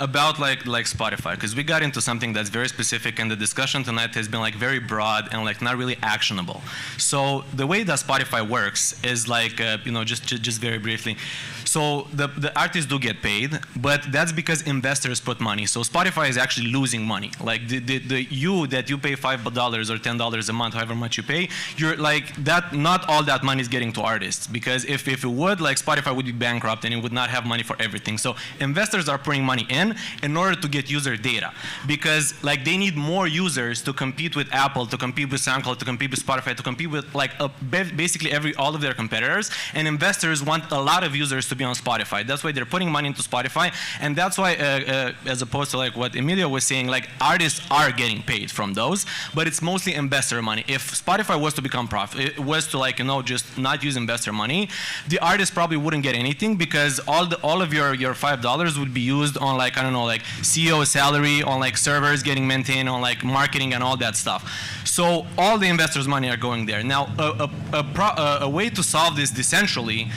about like Spotify, because we got into something that's very specific, and the discussion tonight has been like very broad and like not really actionable. So the way that Spotify works is like, just very briefly. So the artists do get paid, but that's because investors put money. So Spotify is actually losing money. Like you pay $5 or $10 a month, however much you pay, you're like that. Not all that money is getting to artists, because if it would, like Spotify would be bankrupt and it would not have money for everything. So investors are putting money in order to get user data, because like they need more users to compete with Apple, to compete with SoundCloud, to compete with Spotify, to compete with like basically all of their competitors. And investors want a lot of users to be on Spotify. That's why they're putting money into Spotify. Spotify, and that's why, as opposed to like what Emilio was saying, like artists are getting paid from those, but it's mostly investor money. If Spotify was to become profit, it was to like just not use investor money, the artist probably wouldn't get anything because all of your $5 would be used on like, I don't know, like CEO salary, on like servers getting maintained, on like marketing and all that stuff. So all the investors' money are going there. Now, a way to solve this decentrally,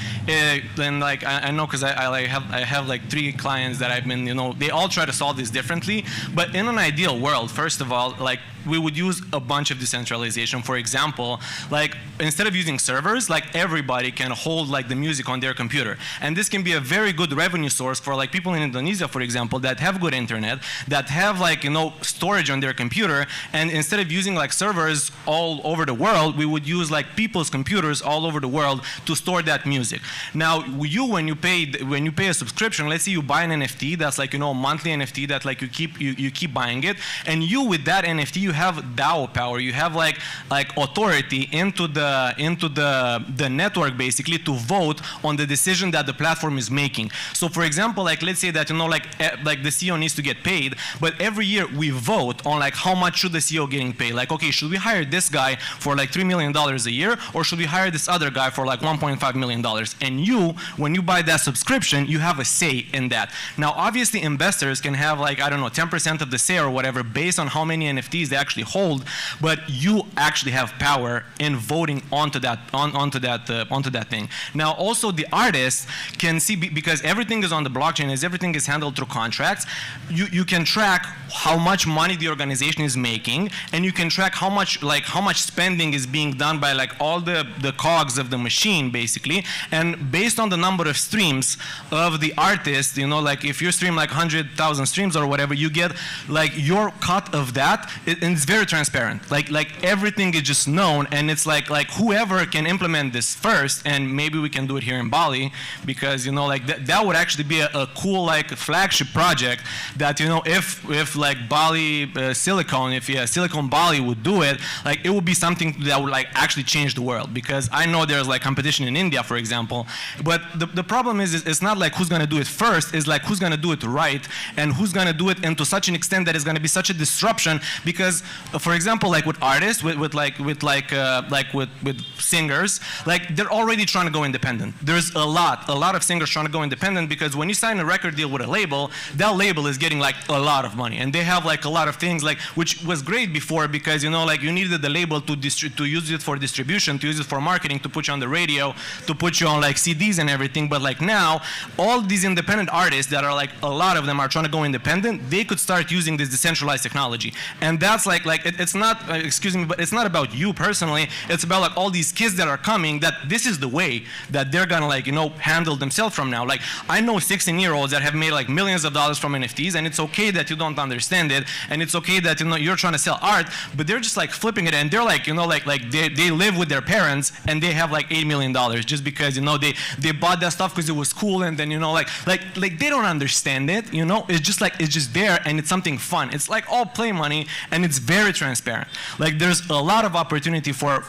then like I know because I have like 3 clients that I've been, they all try to solve this differently. But in an ideal world, first of all, like we would use a bunch of decentralization. For example, like instead of using servers, like everybody can hold like the music on their computer. And this can be a very good revenue source for like people in Indonesia, for example, that have good internet, that have like, storage on their computer. And instead of using like servers all over the world, we would use like people's computers all over the world to store that music. Now, when you pay a subscription, let's say you buy an NFT that's like, a monthly NFT that like you keep buying it, and you with that NFT, you have DAO power, you have like authority into the network basically to vote on the decision that the platform is making. So for example, like let's say that like the CEO needs to get paid, but every year we vote on like how much should the CEO getting paid. Like, okay, should we hire this guy for like $3 million a year, or should we hire this other guy for like $1.5 million? And when you buy that subscription, you have a say in that. Now obviously investors can have like, I don't know, 10% of the say or whatever based on how many NFTs they actually hold, but you actually have power in voting onto that thing. Now also the artists can see, because everything is on the blockchain, as everything is handled through contracts, you can track how much money the organization is making, and you can track how much spending is being done by like all the cogs of the machine basically. And based on the number of streams of the artist, like if you stream like 100,000 streams or whatever, you get like your cut of that, and it's very transparent. Like everything is just known, and it's like whoever can implement this first, and maybe we can do it here in Bali, because like that would actually be a cool like flagship project that if like Bali Silicon Bali would do it, like it would be something that would like actually change the world. Because I know there's like competition in India, for example, but the problem is it's not like who's going to do it first, it's like who's going to do it right, and who's going to do it into such an extent that it's going to be such a disruption. Because for example, like with artists, with singers, like they're already trying to go independent. There's a lot of singers trying to go independent, because when you sign a record deal with a label, that label is getting like a lot of money, and they have like a lot of things, like which was great before, because like you needed the label to use it for distribution, to use it for marketing, to put you on the radio, to put you on like CDs and everything. But like now, all these independent artists that are like, a lot of them are trying to go independent, they could start using this decentralized technology. And that's like it's not, excuse me, but it's not about you personally, it's about like all these kids that are coming, that this is the way that they're gonna like handle themselves from now. Like I know 16-year-olds that have made like millions of dollars from NFTs, and it's okay that you don't understand it, and it's okay that you're trying to sell art, but they're just like flipping it, and they're like they live with their parents, and they have like $8 million just because they bought that stuff because it was cool, and then like they don't understand it. It's just there, and it's something fun. It's like all play money, and it's very transparent. Like there's a lot of opportunity for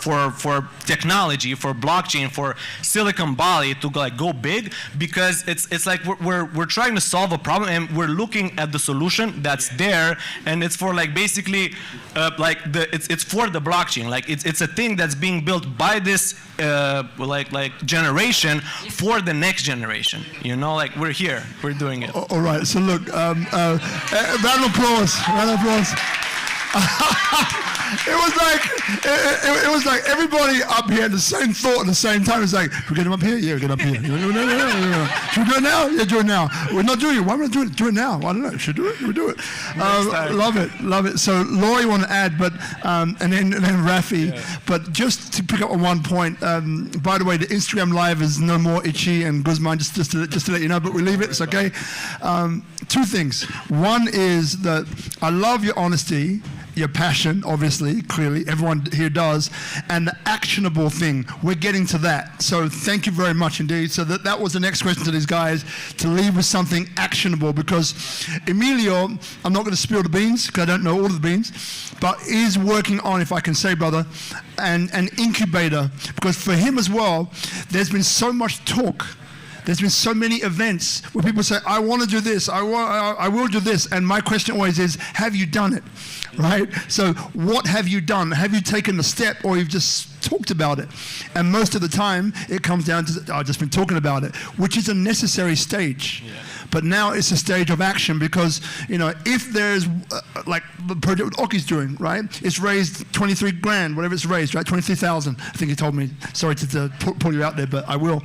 technology, for blockchain, for Silicon Bali to like go big, because it's like we're trying to solve a problem, and we're looking at the solution that's there, and it's for like basically it's for the blockchain. Like it's a thing that's being built by this generation for the next generation. Like we're here, we're doing it. All right. So look, round of applause. Round of applause. It was like everybody up here had the same thought at the same time. It's like, we get them up here? Yeah, we get up here. No. Should we do it now? Yeah, do it now. We're not doing it. Why am I not doing it? Do it now. I don't know. Should we do it? We do it. Love it. So Laura, you want to add, but and then Rafi. Yeah. But just to pick up on one point, by the way, the Instagram live is no more Itchy and Guzman, just to let you know, but we leave it. It's okay. Two things. One is that I love your honesty, your passion, obviously, clearly, everyone here does, and the actionable thing. We're getting to that. So thank you very much indeed. So that was the next question to these guys, to leave with something actionable, because Emilio, I'm not going to spill the beans, because I don't know all of the beans, but is working on, if I can say, brother, an incubator, because for him as well, there's been so much talk There's been so many events where people say, I want to do this, I will do this. And my question always is, have you done it? Right? So what have you done? Have you taken the step, or you've just talked about it? And most of the time, it comes down to, I've just been talking about it, which is a necessary stage. Yeah. But now it's a stage of action, because, you know, if there's, like the project Oki's doing, right? It's raised 23 grand, whatever it's raised, right? 23,000, I think he told me. Sorry to pull you out there, but I will.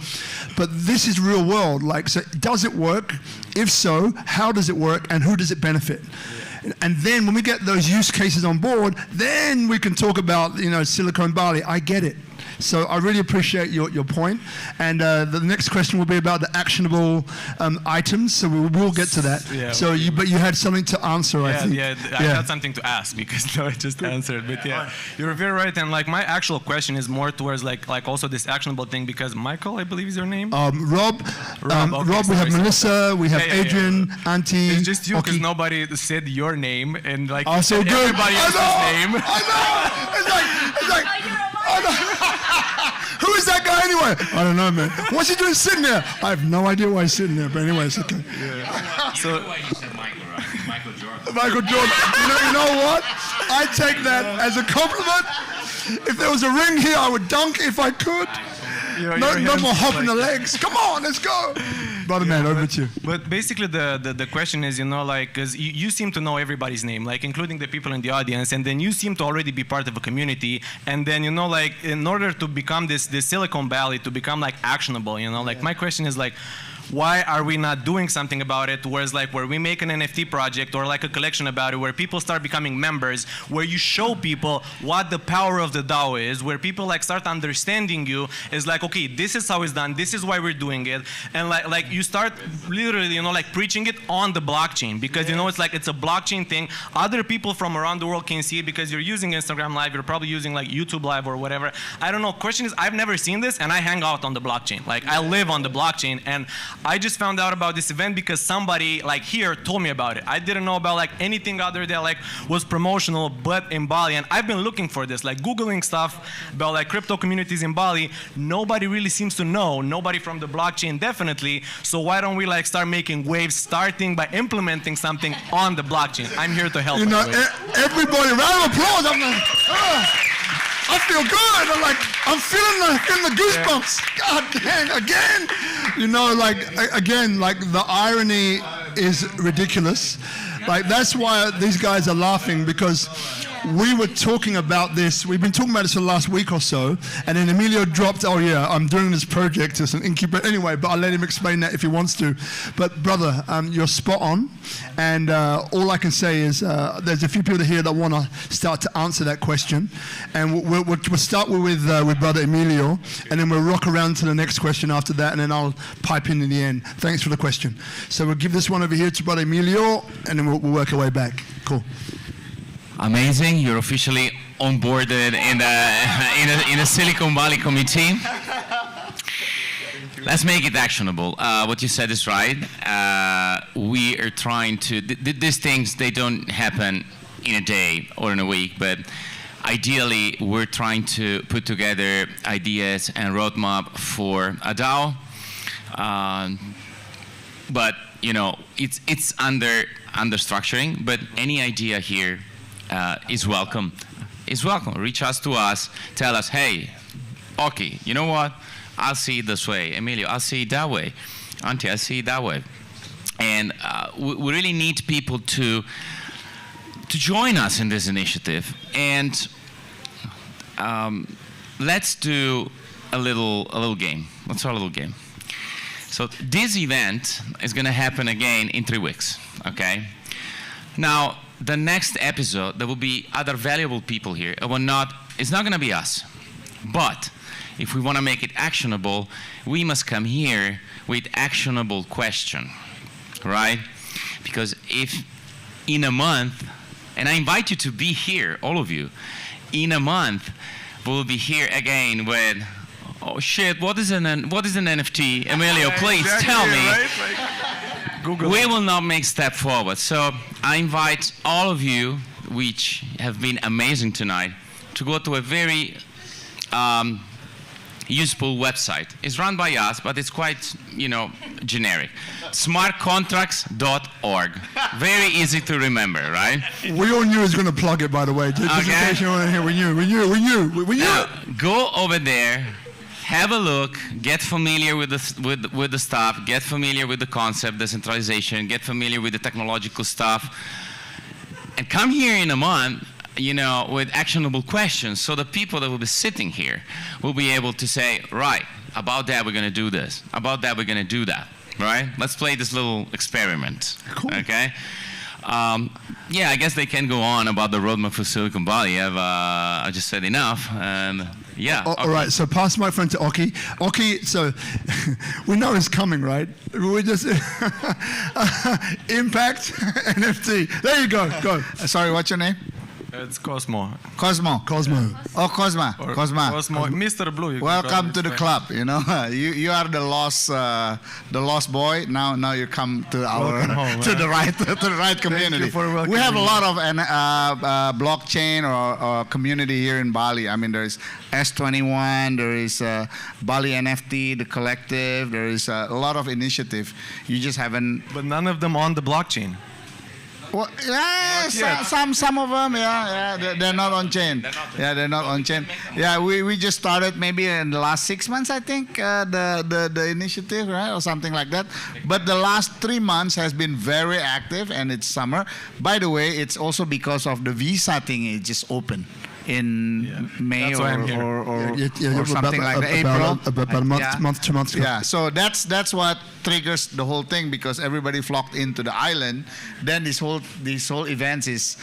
But this is real world. Like, so does it work? If so, how does it work, and who does it benefit? Yeah. And then when we get those use cases on board, then we can talk about, you know, Silicon Bali. I get it. So I really appreciate your point. And the next question will be about the actionable items. So we will get to that. Yeah, so but you had something to answer, I think. Yeah, I had something to ask, because no, I just answered. But yeah, you're very right. And like my actual question is more towards like also this actionable thing, because Michael, I believe is your name. Rob. Rob. We have Melissa. We have Adrian. Auntie. It's just you, because nobody said your name, and like oh, so good. Everybody else's name. I know. It's like. I know. Who is that guy anyway? I don't know, man. What's he doing sitting there? I have no idea why he's sitting there, but anyway, it's okay. Yeah. So why you said Michael, right? Michael Jordan. Michael Jordan. You know what? I take that as a compliment. If there was a ring here, I would dunk if I could. No more hopping the legs. Come on, let's go. Brother man, over to you. But basically the question is, you know, like, because you seem to know everybody's name, like including the people in the audience, and then you seem to already be part of a community, and then, you know, like, in order to become this Silicon Valley, to become like actionable, you know, like my question is like, why are we not doing something about it? Whereas like where we make an NFT project or like a collection about it, where people start becoming members, where you show people what the power of the DAO is, where people like start understanding you, is like, okay, this is how it's done, this is why we're doing it, and like you start literally, you know, like preaching it on the blockchain, because you know it's like it's a blockchain thing. Other people from around the world can see it because you're using Instagram Live, you're probably using like YouTube Live or whatever. I don't know. Question is, I've never seen this, and I hang out on the blockchain. Like I live on the blockchain, and I just found out about this event because somebody like here told me about it. I didn't know about like anything other than like was promotional, but in Bali. And I've been looking for this, like Googling stuff about like crypto communities in Bali. Nobody really seems to know. Nobody from the blockchain, definitely. So why don't we like start making waves, starting by implementing something on the blockchain? I'm here to help. You know, everybody, round of applause. I'm like, I feel good. I'm feeling the goosebumps. God dang, again. You know, like, again, like the irony is ridiculous. Like, that's why these guys are laughing, because we were talking about this. We've been talking about this for the last week or so, and then Emilio dropped, oh yeah, I'm doing this project. It's an incubator. Anyway, but I'll let him explain that if he wants to. But brother, you're spot on. And all I can say is there's a few people here that want to start to answer that question. And we'll start with Brother Emilio, and then we'll rock around to the next question after that, and then I'll pipe in the end. Thanks for the question. So we'll give this one over here to Brother Emilio, and then we'll work our way back. Cool. Amazing! You're officially onboarded in a Silicon Valley committee. Let's make it actionable. What you said is right. We are trying to. These things, they don't happen in a day or in a week, but ideally, we're trying to put together ideas and roadmap for a DAO. But you know, it's under structuring. But any idea here is welcome. Is welcome. Reach out to us. Tell us, hey, okay, you know what? I'll see it this way. Emilio, I'll see it that way. Auntie, I'll see it that way. And we really need people to join us in this initiative. And let's do a little game. Let's start a little game. So this event is going to happen again in 3 weeks. Okay. Now, the next episode, there will be other valuable people here. It's not going to be us. But if we want to make it actionable, we must come here with actionable question, right? Because if in a month, and I invite you to be here, all of you, in a month, we'll be here again with, oh shit, what is an NFT? Emilio, please tell me. Right? Google. We will not make step forward. So I invite all of you, which have been amazing tonight, to go to a very useful website. It's run by us, but it's quite, generic. smartcontracts.org. Very easy to remember, right? We all knew he was going to plug it, by the way. Just in case you want to hear, we knew it. Go over there, have a look, get familiar with the stuff, get familiar with the concept, decentralization, get familiar with the technological stuff, and come here in a month, with actionable questions, so the people that will be sitting here will be able to say, right, about that we're going to do this, about that we're going to do that, right? Let's play this little experiment, okay? I guess they can go on about the roadmap for Silicon Valley. I just said enough, and All right, so pass the microphone to Oki. Oki, so we know it's coming, right? We just Impact NFT. There you go. Sorry, what's your name? It's Cosmo. Cosmo. Oh, Cosma. Cosmo. Mr. Blue. Welcome to the club. You are the lost boy. Now you come to our home, to the right community. Thank you for welcoming We have a me. lot of blockchain or community here in Bali. I mean, there is S21, there is Bali NFT, the collective. There is a lot of initiative. You just haven't. But none of them on the blockchain. Well, some of them, they're not on chain. They're not on chain. Yeah, we just started maybe in the last 6 months, I think, the initiative, right, or something like that. But the last 3 months has been very active, and it's summer. By the way, it's also because of the visa thing. It just opened in May or something like that. April. About a month, 2 months ago. Yeah, so that's what triggers the whole thing, because everybody flocked into the island. Then this whole events is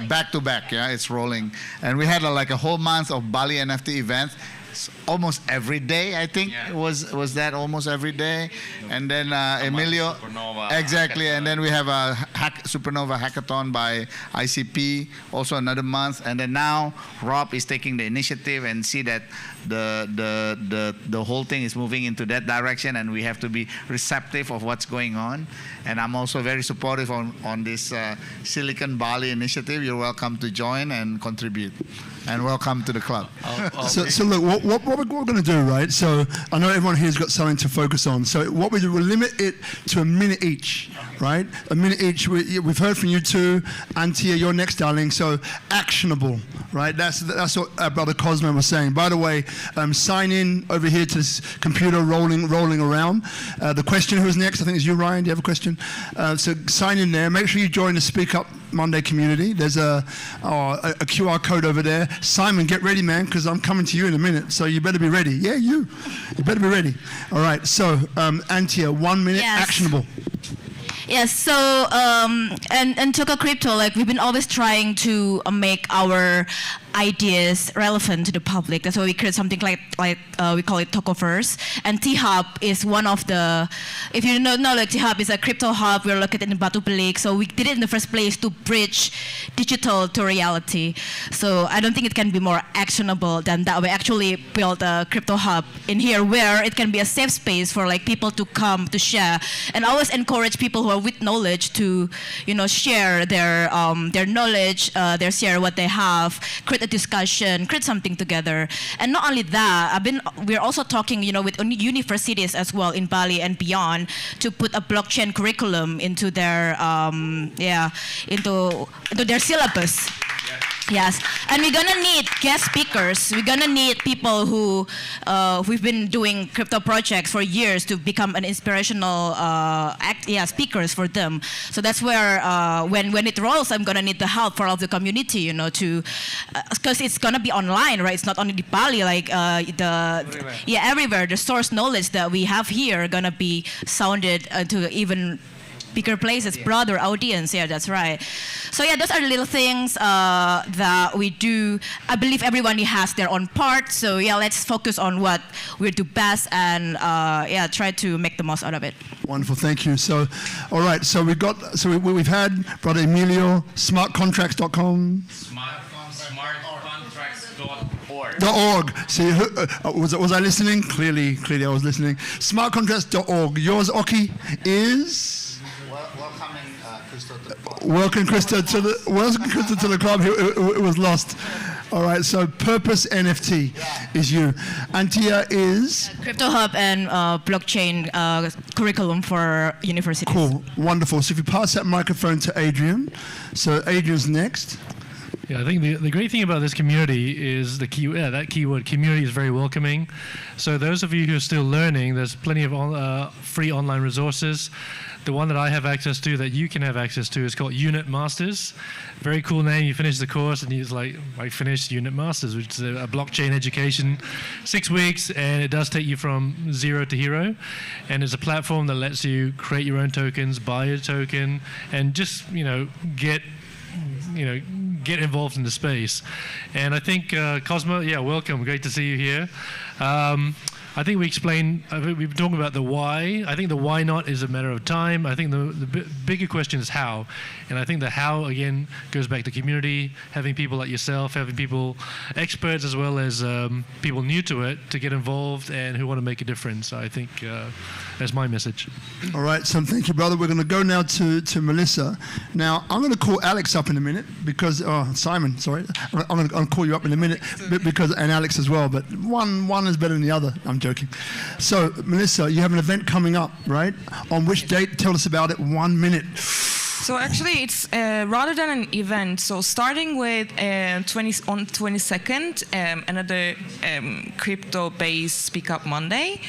back to back. Yeah, it's rolling, and we had like a whole month of Bali NFT events. Almost every day, I think, was that almost every day. And then Emilio, exactly, and then we have a Supernova Hackathon by ICP, also another month. And then now Rob is taking the initiative and see that the whole thing is moving into that direction, and we have to be receptive of what's going on. And I'm also very supportive on this Silicon Bali initiative. You're welcome to join and contribute. And welcome to the club. So look, what we're going to do, right? So I know everyone here's got something to focus on. So what we do, we'll limit it to a minute each, right? A minute each. We've heard from you two. Antia, you're next, darling. So actionable, right? That's what Brother Cosmo was saying. By the way, sign in over here to this computer rolling around. The question, who's next? I think it's you, Ryan. Do you have a question? So sign in there. Make sure you join the SpeakuP Monday community. There's a QR code over there. Simon, get ready, man, because I'm coming to you in a minute. So you better be ready. Yeah, you better be ready. All right. So Antia, 1 minute, actionable. Yes, so and Toko Crypto, like we've been always trying to make our ideas relevant to the public. That's why we create something like we call it Toko First. And T-Hub is one of the, if you know, like T-Hub is a crypto hub. We're located in Batu Pelik. So we did it in the first place to bridge digital to reality. So I don't think it can be more actionable than that. We actually built a crypto hub in here where it can be a safe space for like people to come to share, and always encourage people who are with knowledge to, share their knowledge, share what they have, create a discussion, create something together. And not only that, we're also talking, with universities as well in Bali and beyond to put a blockchain curriculum into their, into their syllabus. Yes, and we're gonna need guest speakers. We're gonna need people who we've been doing crypto projects for years to become an inspirational speakers for them. So that's where when it rolls, I'm gonna need the help for all of the community, because it's gonna be online, right? It's not only Bali, like everywhere. The source knowledge that we have here gonna be sounded to even bigger places, broader audience. Yeah, that's right. So yeah, those are the little things that we do. I believe everyone has their own part. So yeah, let's focus on what we do best and try to make the most out of it. Wonderful, thank you. So, all right. So we've had Brother Emilio, smartcontracts.com. .org. See, was I listening? Clearly I was listening. Smartcontracts.org. Yours, Oki, is. Welcome Krista to the club. It was lost. All right, so Purpose NFT is you. Antia is? Crypto Hub and blockchain curriculum for universities. Cool, wonderful. So if you pass that microphone to Adrian. So Adrian's next. Yeah, I think the great thing about this community is that keyword, community, is very welcoming. So those of you who are still learning, there's plenty of free online resources. The one that I have access to that you can have access to is called Unit Masters. Very cool name. You finish the course and it's like, I finished Unit Masters, which is a blockchain education, 6 weeks, and it does take you from zero to hero. And it's a platform that lets you create your own tokens, buy a token, and just, get involved in the space. And I think, Cosmo, welcome. Great to see you here. I think we've been talking about the why. I think the why not is a matter of time. I think the bigger question is how. And I think the how, again, goes back to community, having people like yourself, having people, experts as well as people new to it, to get involved and who want to make a difference. I think that's my message. All right, so thank you, brother. We're going to go now to Melissa. Now, I'm going to call Alex up in a minute because, Simon, sorry. I'm going to call you up in a minute and Alex as well, but one is better than the other. I'm joking. So, Melissa, you have an event coming up, right? On which date? Tell us about it. 1 minute. So actually, it's rather than an event. So starting with on 22nd, another crypto-based SpeakuP Monday.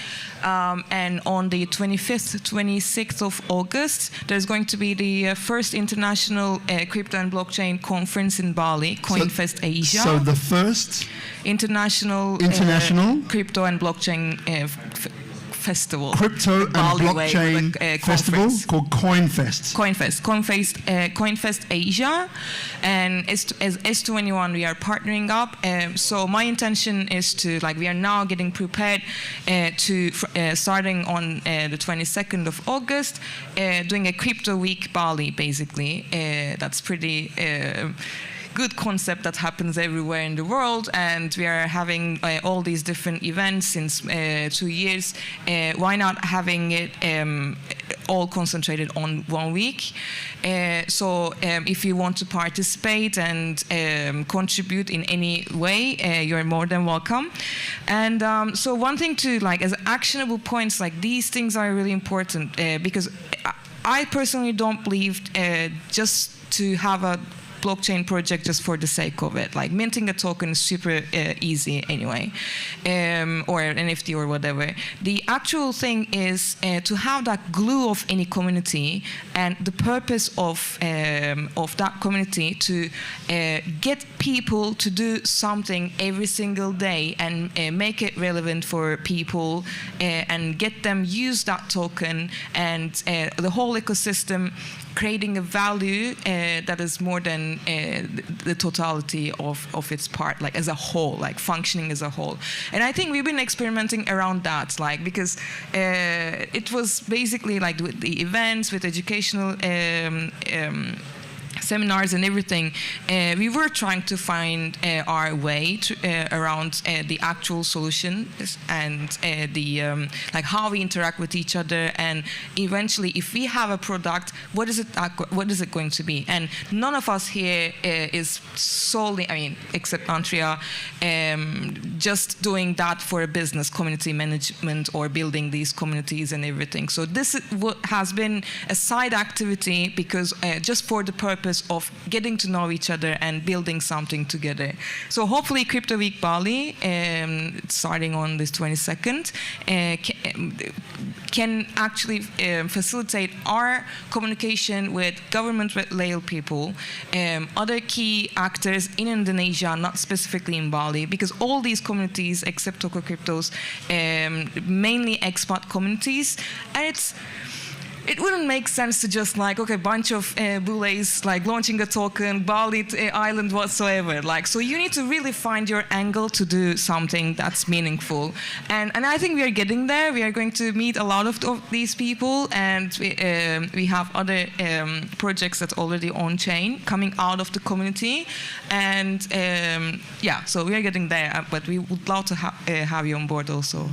And on the 25th, 26th of August, there's going to be the first international crypto and blockchain conference in Bali, CoinFest Asia. So the first? International crypto and blockchain festival. Crypto and blockchain festival called CoinFest. CoinFest Asia, and as S21 we are partnering up. So my intention is to we are now getting prepared to starting on the 22nd of August, doing a crypto week Bali basically. That's pretty. Good concept that happens everywhere in the world, and we are having all these different events since 2 years. Why not having it all concentrated on 1 week? So if you want to participate and contribute in any way, you're more than welcome. And so one thing to as actionable points, these things are really important because I personally don't believe just to have a blockchain project just for the sake of it. Minting a token is super easy anyway, or an NFT or whatever. The actual thing is to have that glue of any community, and the purpose of that community to get people to do something every single day and make it relevant for people and get them use that token, and the whole ecosystem creating a value that is more than the totality of its part, as a whole, functioning as a whole. And I think we've been experimenting around that, because it was basically with the events, with educational seminars and everything, we were trying to find our way around the actual solution and the how we interact with each other, and eventually, if we have a product, what is it going to be? And none of us here is solely, except Andrea, just doing that for a business, community management, or building these communities and everything. So this has been a side activity because just for the purpose of getting to know each other and building something together. So hopefully Crypto Week Bali, starting on this 22nd, can actually facilitate our communication with government-related people, other key actors in Indonesia, not specifically in Bali, because all these communities, except Toko Cryptos, mainly expat communities, and it wouldn't make sense to just bunch of bules launching a token, Bali island whatsoever. So you need to really find your angle to do something that's meaningful. And I think we are getting there. We are going to meet a lot of these people, and we have other projects that's already on chain coming out of the community. And so we are getting there, but we would love to have you on board also.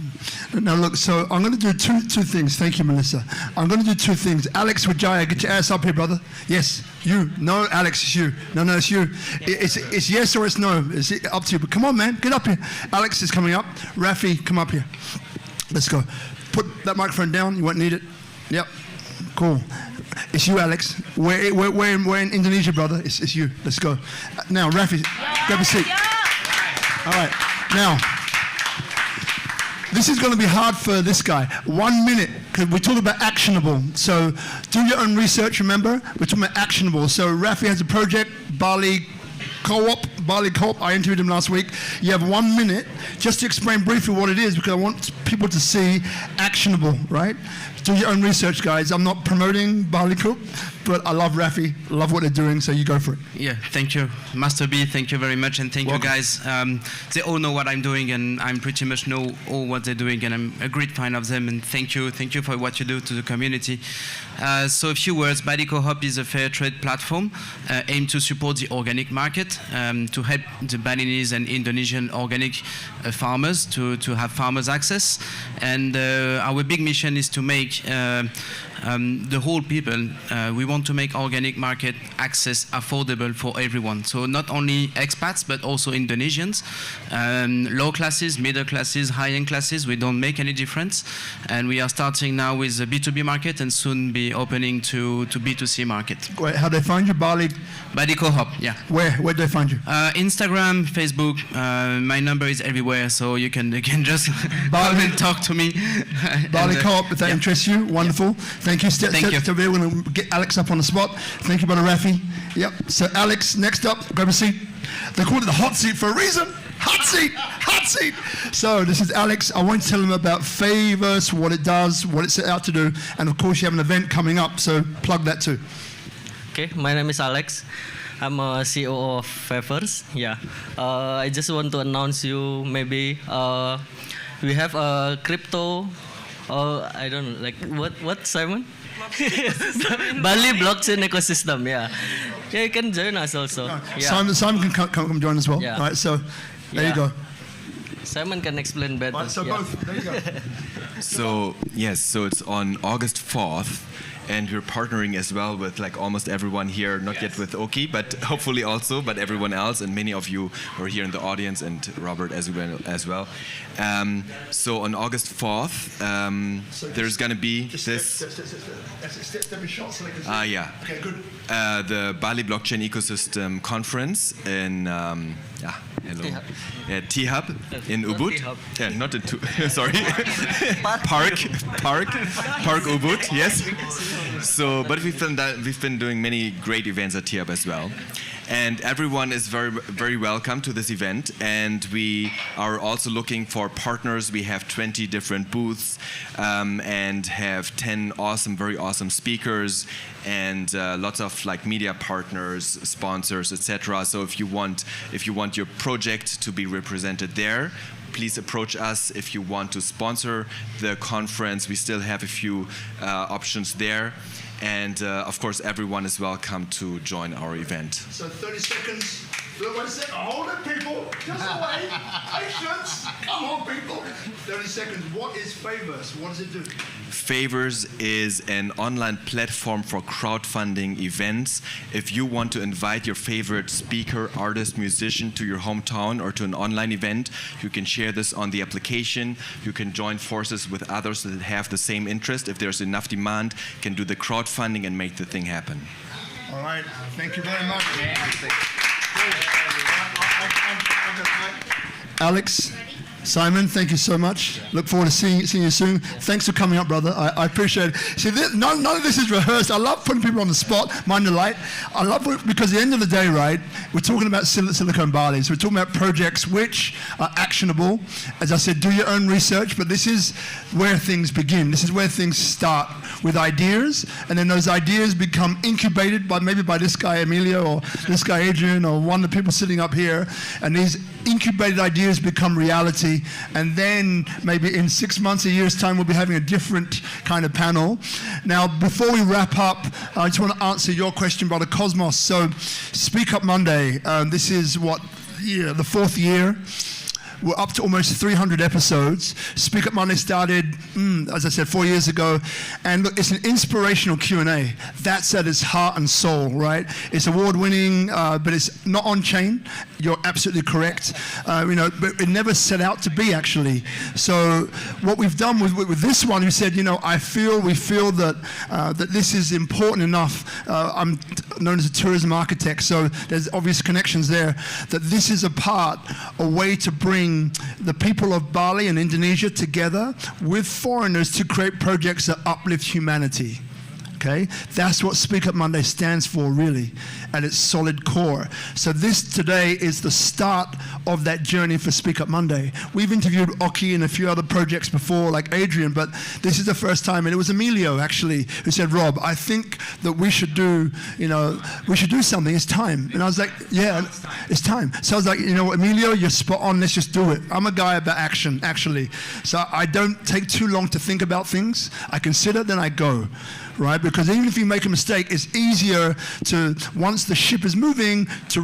Now look, so I'm going to do two things. Thank you, Melissa. I'm going to do two things. Alex Wijaya, get your ass up here, brother. Yes. You. No, Alex, it's you. No, it's you. It's yes or it's no. It's up to you. But come on, man. Get up here. Alex is coming up. Rafi, come up here. Let's go. Put that microphone down. You won't need it. Yep. Cool. It's you, Alex. We're in Indonesia, brother. It's you. Let's go. Now, Rafi, grab a seat. All right. Now, this is going to be hard for this guy. 1 minute, because we're talking about actionable. So do your own research, remember? We're talking about actionable. So Rafi has a project, Bali Co-op. I interviewed him last week. You have 1 minute just to explain briefly what it is, because I want people to see actionable, right? Do your own research, guys. I'm not promoting Bali Co-op, but I love Rafi, love what they're doing, so you go for it. Yeah, thank you. Master B, thank you very much, and thank you guys. They all know what I'm doing, and I pretty much know all what they're doing, and I'm a great fan of them, and thank you for what you do to the community. So a few words. Bali Co-op is a fair trade platform aimed to support the organic market, to help the Balinese and Indonesian organic farmers to have farmers access. And our big mission is to make the whole people, we want to make organic market access affordable for everyone. So not only expats, but also Indonesians, low classes, middle classes, high-end classes. We don't make any difference. And we are starting now with a B2B market and soon be opening to B2C market. Wait, how do they find you? Bali Co-op, yeah. Where do they find you? Instagram, Facebook. My number is everywhere, so you can just come and talk to me. Bali Co-op, if that interests you, wonderful. Thank you. Thank you. We're going to get Alex up on the spot. Thank you, Brother Rafi. Yep. So Alex, next up, grab a seat. They call it the hot seat for a reason. Hot seat, hot seat. So this is Alex. I want to tell him about Favors, what it does, what it's set out to do, and of course you have an event coming up. So plug that too. Okay, my name is Alex. I'm a CEO of Favors. Yeah. I just want to announce you maybe we have a crypto. I don't know, like what Simon? Bali blockchain ecosystem. Yeah, you can join us also. Yeah. Simon can come join as well. Yeah. All right, so there you go. Simon can explain better. Right, so both. There you go. So yes, so it's on August 4th. And we're partnering as well with like almost everyone here, not yet with Oki, but hopefully also, but everyone else, and many of you who are here in the audience, and Robert as well. So on August 4th, there's going to be this. Yeah. Okay, good. The Bali Blockchain Ecosystem Conference in T-Hub in Ubud. Yeah, not in sorry. Park Ubud. Yes. So, but we've been doing many great events at T-Hub as well. And everyone is very, very welcome to this event. And we are also looking for partners. We have 20 different booths and have 10 very awesome speakers and lots of like media partners, sponsors, etc. So if you want your project to be represented there, please approach us. If you want to sponsor the conference, we still have a few options there. And of course, everyone is welcome to join our event. So 30 seconds. Wait a second. Hold it, people. Just wait. Patience. Come on, people. 30 seconds. What is Favors? What does it do? Favors is an online platform for crowdfunding events. If you want to invite your favorite speaker, artist, musician to your hometown or to an online event, you can share this on the application. You can join forces with others that have the same interest. If there's enough demand, you can do the crowdfunding and make the thing happen. All right. Thank you very much. Alex, Simon, thank you so much. Look forward to seeing you soon. Thanks for coming up, brother. I appreciate it. See, none of this is rehearsed. I love putting people on the spot. Mind the light. I love it because at the end of the day, right, we're talking about Silicon Bali. So we're talking about projects which are actionable. As I said, do your own research, but this is where things begin. This is where things start with ideas, and then those ideas become incubated maybe by this guy, Emilio, or this guy, Adrian, or one of the people sitting up here, and these incubated ideas become reality, and then maybe in 6 months, a year's time, we'll be having a different kind of panel. Now, before we wrap up, I just want to answer your question, Brother Cosmos. So, Speak Up Monday, this is the 4th year. we're up to almost 300 episodes. Speak Up Monday started, as I said, 4 years ago. And look, it's an inspirational Q&A. That's at its heart and soul, right? It's award-winning, but it's not on-chain. You're absolutely correct. But it never set out to be, actually. So what we've done with this one, we said, we feel that that this is important enough. I'm known as a tourism architect, so there's obvious connections there, that this is a way to bring the people of Bali and Indonesia together with foreigners to create projects that uplift humanity. Okay? That's what Speak Up Monday stands for, really, at its solid core. So this today is the start of that journey for Speak Up Monday. We've interviewed Oki and a few other projects before, like Adrian, but this is the first time, and it was Emilio, actually, who said, Rob, I think that we should do something. It's time. And I was like, yeah, it's time. So I was like, Emilio, you're spot on. Let's just do it. I'm a guy about action, actually. So I don't take too long to think about things. I consider, then I go. Right? Because even if you make a mistake, it's easier to, once the ship is moving, to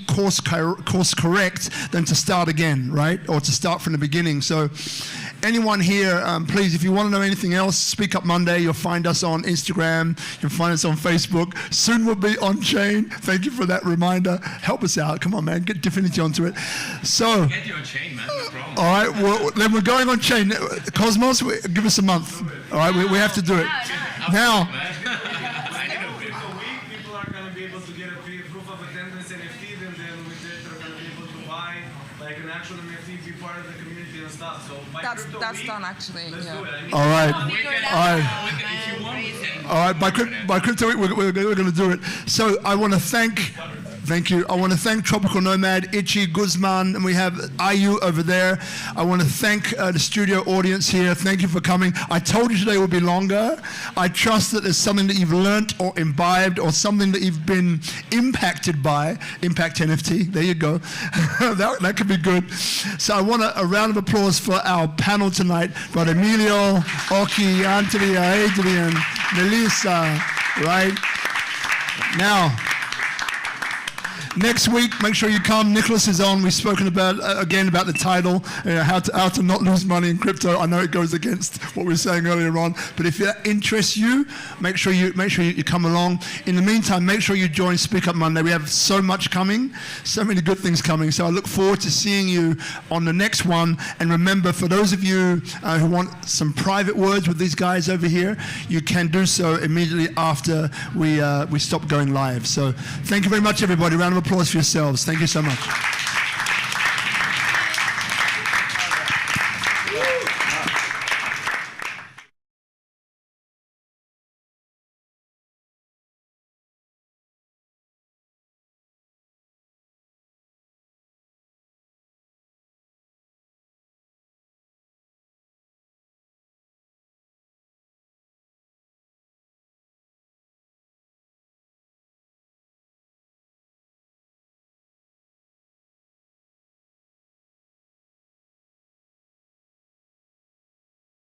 course correct than to start again, right? Or to start from the beginning. So anyone here, please, if you want to know anything else, Speak Up Monday. You'll find us on Instagram. You'll find us on Facebook. Soon we'll be on chain. Thank you for that reminder. Help us out. Come on, man. Get Definity onto it. So, Get you on chain, man. No problem. All right. Well, then we're going on chain. Cosmos, give us a month. All right. We have to do it. Now, People are going to be able to get a proof of attendance NFT, and then with it, they're going to be able to buy like an actual NFT, be part of the community and stuff. So that's done, actually. Yeah. all right. All right. By Crypto Week, we're going to do it. So I want to thank you. I want to thank Tropical Nomad, Itchy, Guzman, and we have Ayu over there. I want to thank the studio audience here. Thank you for coming. I told you today would be longer. I trust that there's something that you've learnt or imbibed or something that you've been impacted by. Impact NFT. There you go. that could be good. So I want a round of applause for our panel tonight. Got Emilio, Oki, Anthony, Adrian, Melissa, right? Now, next week, make sure you come. Nicholas is on. We've spoken about the title, how to not lose money in crypto. I know it goes against what we were saying earlier on, but if that interests you, make sure you come along. In the meantime, make sure you join Speak Up Monday. We have so much coming, so many good things coming. So I look forward to seeing you on the next one. And remember, for those of you who want some private words with these guys over here, you can do so immediately after we stop going live. So thank you very much, everybody. Round of applause for yourselves. Thank you so much.